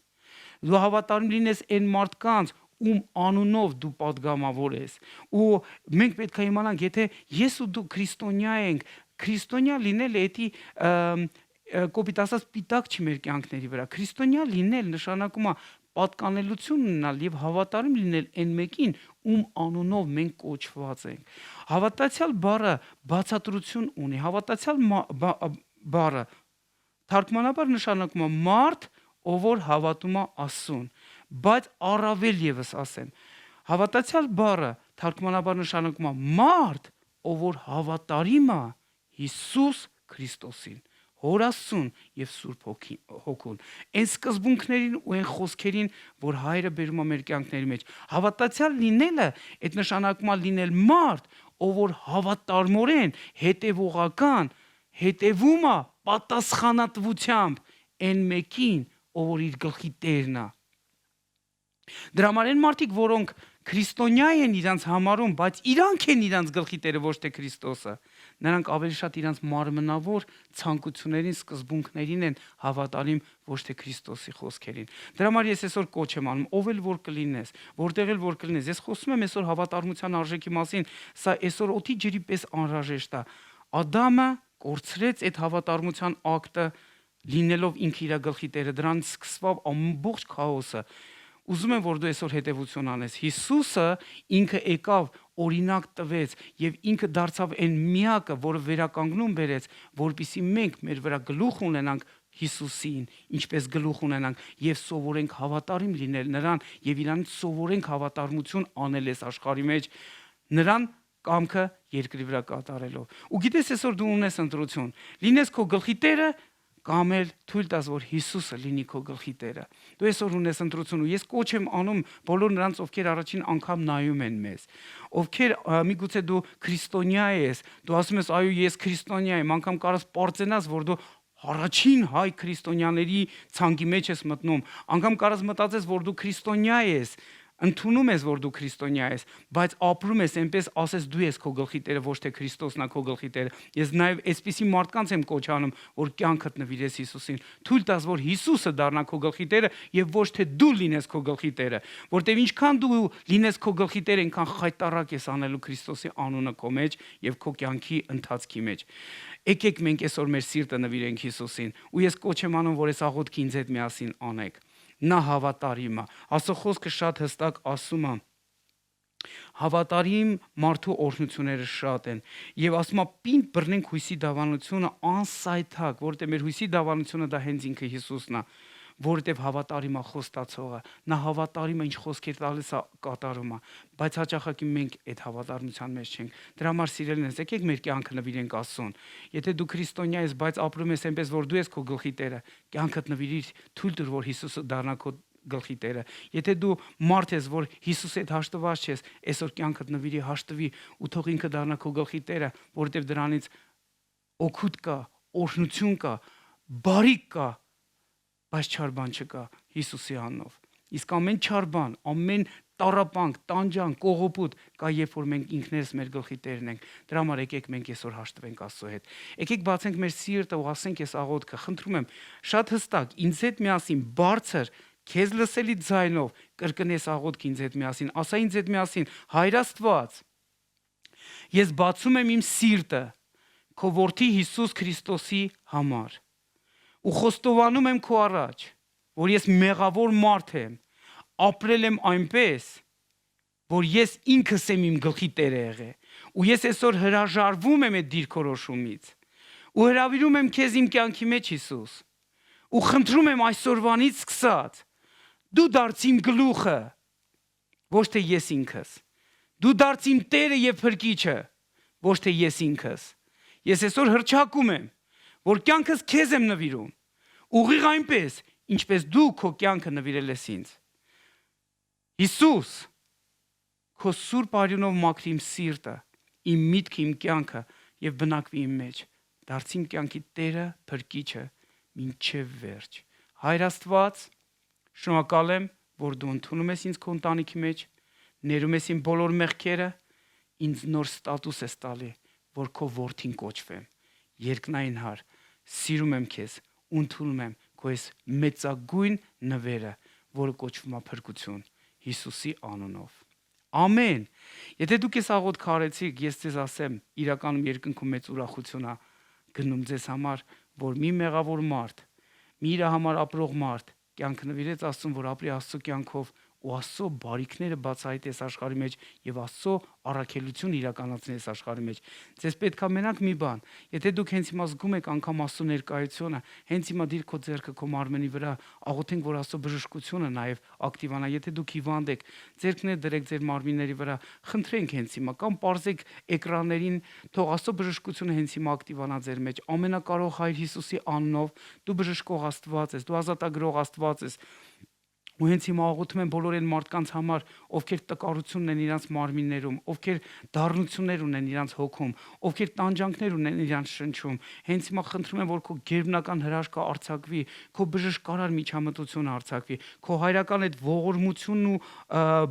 Speaker 1: Դու հավատարիմ լինես այն մարդկանց, ում անունով դու падգամավոր ես։ Ու մենք պետք է իմանանք, եթե ես ու դու քրիստոնյա ենք, քրիստոնյա լինելը էդի կոպիտ ասած պիտակ չի մեր կյանքների վրա։ Քրիստոնյա լինել նշանակում է պատկանելություն ունենալ եւ հավատարիմ լինել այն մեկին, ում անունով մենք կոչված ենք։ Հավատացյալ բառը բացատրություն ունի։ Հավատացյալ բառը թարգմանաբար նշանակում է մարդ, ով որ հավատում է Աստծուն, բայց առավել եւս ասեմ, հավատացյալ բառը թարգմանաբար նշանակում է մարդ, ով որ հավատարիմ է Հիսուս Քրիստոսին, Հոր Աստծուն եւ Սուրբ Հոգուն, այն սկզբունքներին ու այն խոսքերին, որ Հայրը բերում է մեր կյանքների մեջ։ Հավատացյալ լինելը, այդ նշանակում է լինել մարդ, ով որ հավատարմորեն, հետևողական, հետևում է պատասխանատվությամբ այն մեկին, ով որ իր գլխի տերն է։ Դրա համար են մարդիկ, որոնք քրիստոնյա են իրանց համարում, բայց իրանք են իրանց գլխի տերը, ոչ թե Քրիստոսը։ Նրանք ավելի շատ իրանց մարմնավոր ցանկություններին, սկզբունքներին են հավատարիմ, ոչ թե Քրիստոսի խոսքերին։ Դրա համար ես այսօր կոչ եմ անում, ով էլ որ կլինես, որտեղ էլ որ կլինես, ես խոսում եմ այսօր հավատարմության արժեքի մասին, սա այսօր օդի ջրի պես անհրաժեշտ է։ Ադամը կորցրեց այդ հավատարմության ակտը, լինելով ինքը իր գլխի տերը, դրանից սկսվավ ամբողջ քաոսը։ Ուզում եմ, որ դու այսօր հետևություն անես։ Հիսուսը ինքը եկավ, օրինակ տվեց եւ ինքը դարձավ այն միակը, որը վերականգնում բերեց, որպեսզի մենք մեր վրա գլուխ ունենանք Հիսուսին, ինչպես գլուխ ունենանք եւ սովորենք հավատարիմ լինել նրան եւ իրանից սովորենք հավատարմություն անել այս աշխարհի մեջ, նրան կամքը երկրի վրա կատարելով։ Ու գիտես, այսօր դու ունես ընտրություն։ Լինես քո գլխի տերը, կամ էլ թույլ տաս, որ Հիսուսը լինի քո գլխի տերը։ Դու այսօր ունես ընտրություն ու ես կոչ եմ անում բոլոր նրանց, ովքեր առաջին անգամ նայում են մեզ, ովքեր միգուցե դու քրիստոնյա ես, դու ասում ես, այո, ես քրիստոնյա եմ, անգամ կարաս պարծենաս, որ դու առաջին հայ քրիստոնյաների ցանկի մեջ ես մտնում, անգամ կարաս մտածես, որ դու քրիստոնյա ես, ընդունում ես, որ դու քրիստոնյա ես, բայց ապրում ես այնպես, ասես դու ես քո գլխի տերը, ոչ թե Քրիստոսն է քո գլխի տերը։ Ես նաև այսպիսի մարդկանց եմ կոչ անում, որ կյանքդ նվիրես Հիսուսին։ Թույլ տաս, որ Հիսուսը դառնա քո գլխի տերը եւ ոչ թե դու լինես քո գլխի տերը, որտեւ ինչքան դու լինես քո գլխի տերը, այնքան խայտարակ ես անելու Քրիստոսի անունը քո մեջ եւ քո կյանքի ընթացքի մեջ։ Եկեք մենք այսօր մեր սիրտը նվիրենք Հիսուսին, ու ես կոչ եմ անում, որ այս աղոթքը ինձ հետ միասին անեք։ Նա հավատարիմ է։ Աստծո խոսքը շատ հստակ ասում է, հավատարիմ մարդու օրհնությունները շատ են եւ ասում է պինդ բռնենք հույսի դավանությունը անսայթակ, որտեղ մեր հույսի դավանությունը դա հենց ինքը Հիսուսն է, որովհետև հավատարիմ է խոստացողը, նա հավատարիմ է ինչ խոսքեր տալիս է կատարում է, բայց հաճախակի մենք այդ հավատարմության մեջ չենք։ Դրա համար սիրելիներս, եկեք մեր կյանքը նվիրենք Աստծուն։ Եթե դու քրիստոնյա ես, բայց ապրում ես այնպես, որ դու ես քո գլխի տերը, կյանքդ նվիրիր, թույլ տուր, որ Հիսուսը դառնա քո գլխի տերը։ Եթե դու մարդ ես, որ Հիսուսի հետ հաշտված ես, այսօր կյանքդ նվիրի, հաշտվի ու թող ինքը դառնա քո գլխի տերը, որովհետև դրանից օգուտ կա, օրհնություն կա, բարիք կա, բայց չար բան չկա Հիսուսի անունով։ Իսկ ամեն չար բան, ամեն տառապանք, տանջանք, կողոպուտ կա, երբ որ մենք ինքներս մեր գլխի տերն ենք։ Դրա համար եկեք մենք այսօր հաշտվենք Աստծո հետ։ Եկեք բացենք մեր սիրտը ու ասենք այս աղոթքը, խնդրում եմ, շատ հստակ, ինձ հետ միասին բարձր քեզ լսելի ձայնով կրկնես աղոթք ինձ հետ միասին, ասա ինձ հետ միասին, Հայր Աստված, ես բացում եմ իմ սիրտը քո որդի Հիսուս Քրիստոսի համար ու խոստովանում եմ քո առաջ, որ ես մեղավոր մարդ եմ, ապրել եմ այնպես, որ ես ինքս եմ իմ գլխի տերը եղել ու ես այսօր հրաժարվում եմ այդ դիրքորոշումից ու հրավիրում եմ քեզ իմ կյանքի մեջ Հիսուս ու խնդրում եմ այսօրվանից սկսած դու դարձ իմ գլուխը, ոչ թե ես ինքս։ Դու դարձ իմ Տերը եւ Փրկիչը, ոչ թե ես ինքս։ Ես այսօր հռչակում եմ, որ կյանքս քեզ եմ նվիրում, ուղիղ այնպես, ինչպես դու քո կյանքը նվիրել ես ինձ։ Հիսուս, քո սուրբ արյունով մաքրի իմ սիրտը, իմ միտքը, իմ կյանքը եւ բնակվի իմ մեջ։ Դարձ իմ կյանքի Տերը, Փրկիչը, մինչեւ վերջ։ Հայր Աստված, շնորհակալ եմ, որ դու ընդունում ես ինձ քո ընտանիքի մեջ, ներում ես իմ բոլոր մեղքերը, ինձ նոր ստատուս ես տալի, որ քո որդին կոչվեմ։ Երկնային Հար, սիրում եմ քեզ, ընդունում եմ քո այս մեծագույն նվերը, որը կոչվում է փրկություն, Հիսուսի անունով։ Ամեն։ Եթե դուք ես աղոթք արեցիք, ես ձեզ ասեմ, իրականում երկնքում մեծ ուրախություն է գնում ձեզ համար, որ մի մեղավոր մարդ, մի իր համար ապրող մարդ կյանքը նվիրեց Աստծուն, որ ապրի Աստծո կյանքով ու Աստծո բարիքները բացահայտի այս աշխարհի մեջ եւ Աստծո առաքելությունը իրականացնի այս աշխարհի մեջ։ Ձեզ պետք է մենակ մի բան, եթե դուք հենց հիմա զգում եք անգամ Աստծո ներկայությունը, հենց հիմա դիր քո ձեռքը քո մարմնի վրա, աղոթենք, որ Աստծո բժշկությունը նաեւ ակտիվանա։ Եթե դուք հիվանդ եք, ձեռքներ դրեք ձեր մարմինների վրա, խնդրենք հենց հիմա կամ պարզեք էկրաններին, թող Աստծո բժշկությունը հենց հիմա ակտիվանա ձեր մեջ։ Ամենակարող Հայր Հիսուսի անունով դու բժշկող Աստված ես, դու ազատագրող Աստված ես։ Ու հենց հիմա աղոթում եմ բոլոր այն մարդկանց համար, ովքեր տկարություն ունեն իրանց մարմիններում, ովքեր դառնություններ ունեն իրանց հոգում, ովքեր տանջանքներ ունեն իրանց շնչում։ Հենց հիմա խնդրում եմ, որ քո գերբնական հրաշքը արձակվի, քո բժշկարար միջամտությունը արձակվի, քո հայրական այդ ողորմությունն ու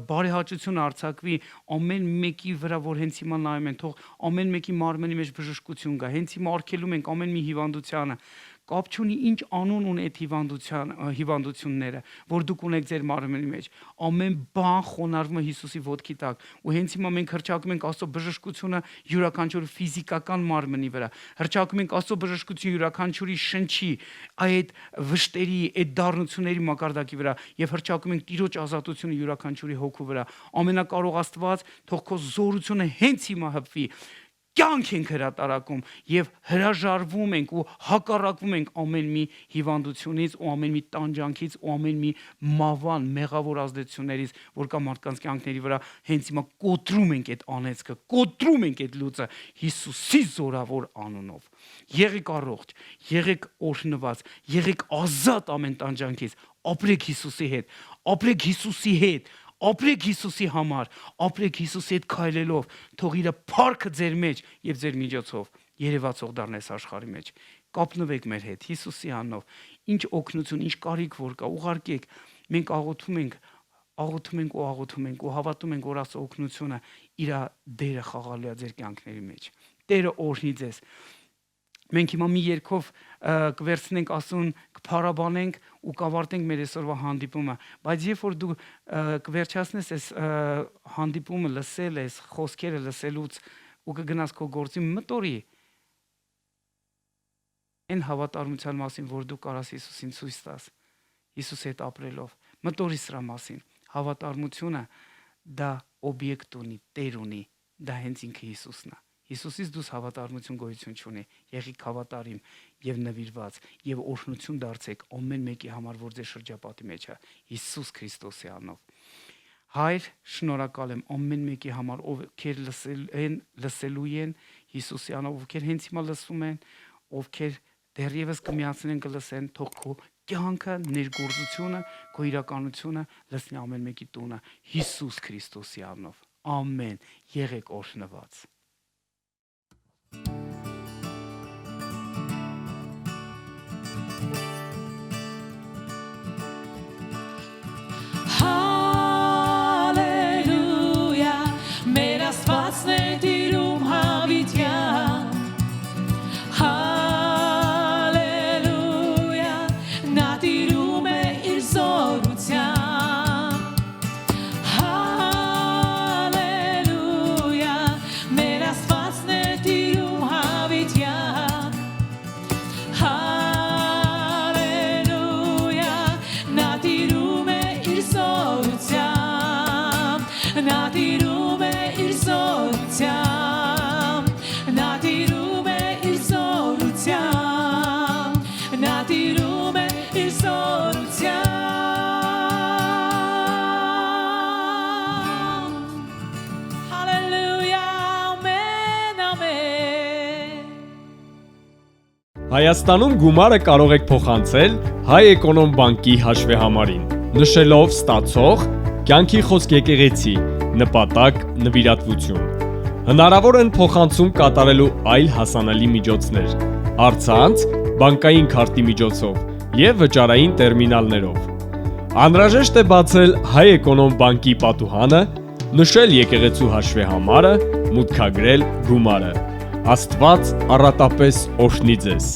Speaker 1: բարեհաճությունը արձակվի ամեն մեկի վրա, որ հենց հիմա նայում են, թող ամեն մեկի մարմնի մեջ բժշկություն գա։ Հենց հիմա արգելում ենք ամեն մի հիվանդությանը, կապ չունի ինչ անուն ունի այդ հիվանդությունները, որ դուք ունեք ձեր մարմնի մեջ, ամեն բան խոնարհվում է Հիսուսի ոտքի տակ, ու հենց հիմա մենք հրճակում ենք Աստծո բժշկությունը յուրաքանչյուր ֆիզիկական մարմնի վրա, հրճակում ենք Աստծո բժշկությունը յուրաքանչյուրի շնչի, այդ վշտերի, այդ դառնությունների մակարդակի վրա, եւ հրճակում ենք Տիրոջ ազատությունը յուրաքանչյուրի հոգու վրա։ Ամենակարող Աստված, թող քո զորությունը հենց հիմա հպվի, կյանք ենք հրատարակում եւ հրաժարվում ենք ու հակառակվում ենք ամեն մի հիվանդությունից ու ամեն մի տանջանքից ու ամեն մի մավան, մեղավոր ազդեցություններից, որ կա մարդկանց կյանքների վրա, հենց հիմա կոտրում ենք այդ անեծքը, կոտրում ենք այդ լուծը Հիսուսի զորավոր անունով։ Եղեք առողջ, եղեք օրհնված, եղեք ազատ ամեն տանջանքից, ապրեք Հիսուսի հետ, ապրեք Հիսուսի հետ, ապրեք Հիսուսի համար, ապրեք Հիսուսի հետ քայլելով, թող իր փառքը ձեր մեջ եւ ձեր միջոցով երևացող դառնա այս աշխարհի մեջ։ Կապնվեք մեր հետ Հիսուսի անունով։ Ինչ օգնություն, ինչ կարիք որ կա, ուղարկեք։ Մենք աղոթում ենք ու հավատում ենք, որ Աստծո օգնությունը իր դերը խաղալու է ձեր կյանքների մեջ։ Տերը օրհնի ձեզ։ Մենք հիմա մի երգով կվերցնենք Աստծուն, կփառաբանենք ու կավարտենք մեր այսօրվա հանդիպումը, բայց երբ որ դու կվերջացնես այս հանդիպումը լսել ես, խոսքերը լսելուց ու կգնաս քո գործի, մտորի այն հավատարմության մասին, որ դու կարաս Հիսուսին ցույց տաս, Հիսուսի հետ ապրելով, մտորի սրա մասին։ Հավատարմությունը դա օբյեկտ ունի, տեր ունի, դա հենց ինքը Հիսուսն է։ Հիսուսից դուս հավատարմություն գոյություն չունի։ Եղիք հավատարիմ եւ նվիրված եւ օրհնություն դարձեք ամեն մեկի համար, որ ձեր շրջապատի մեջ է, Հիսուս Քրիստոսի անունով։ Հայր, շնորհակալ եմ ամեն մեկի համար, ովքեր լսելու են Հիսուսի անունով, ովքեր հենց հիմա լսում են, ովքեր դեռևս կմիացնեն կլսեն, թող քո կյանքը, ներգործությունը, քո իրականությունը լսնի ամեն մեկի տունը Հիսուս Քրիստոսի անունով։ Ամեն։ Եղեք օրհնված։
Speaker 2: Հալելույա, մեր Աստվածն է տիրում հավիտյան։ Հալելույա, նա տիրում է իր զորությամբ։ Հալելույա, մեր Աստվածն է տիրում հավիտյան։ Հալելույա, նա տիրում է իր զորությամբ, նա տիրում է իր զորությամբ, նա տիրում է իր զորությամբ, նա տիրում է իր զորությամբ։ Հալելույա, ամեն, ամեն։
Speaker 4: Հայաստանում գումարը կարող եք փոխանցել Հայ Էկոնոմ բանկի հաշվեհամարին, նշելով ստացող, կյանքի խոսք եկեղեցի, նպատակ, նվիրատվություն։ Հնարավոր են փոխանցում կատարելու այլ հասանելի միջոցներ, առցանց, բանկային քարտի միջոցով և վճարային տերմինալներով։ Անհրաժեշտ է բացել Հայ Էկոնոմ բանկի պատուհանը, նշել եկեղեցու հաշվեհամարը, մուտքագրել գումարը։ Աստված առատապես օրհնի ձեզ։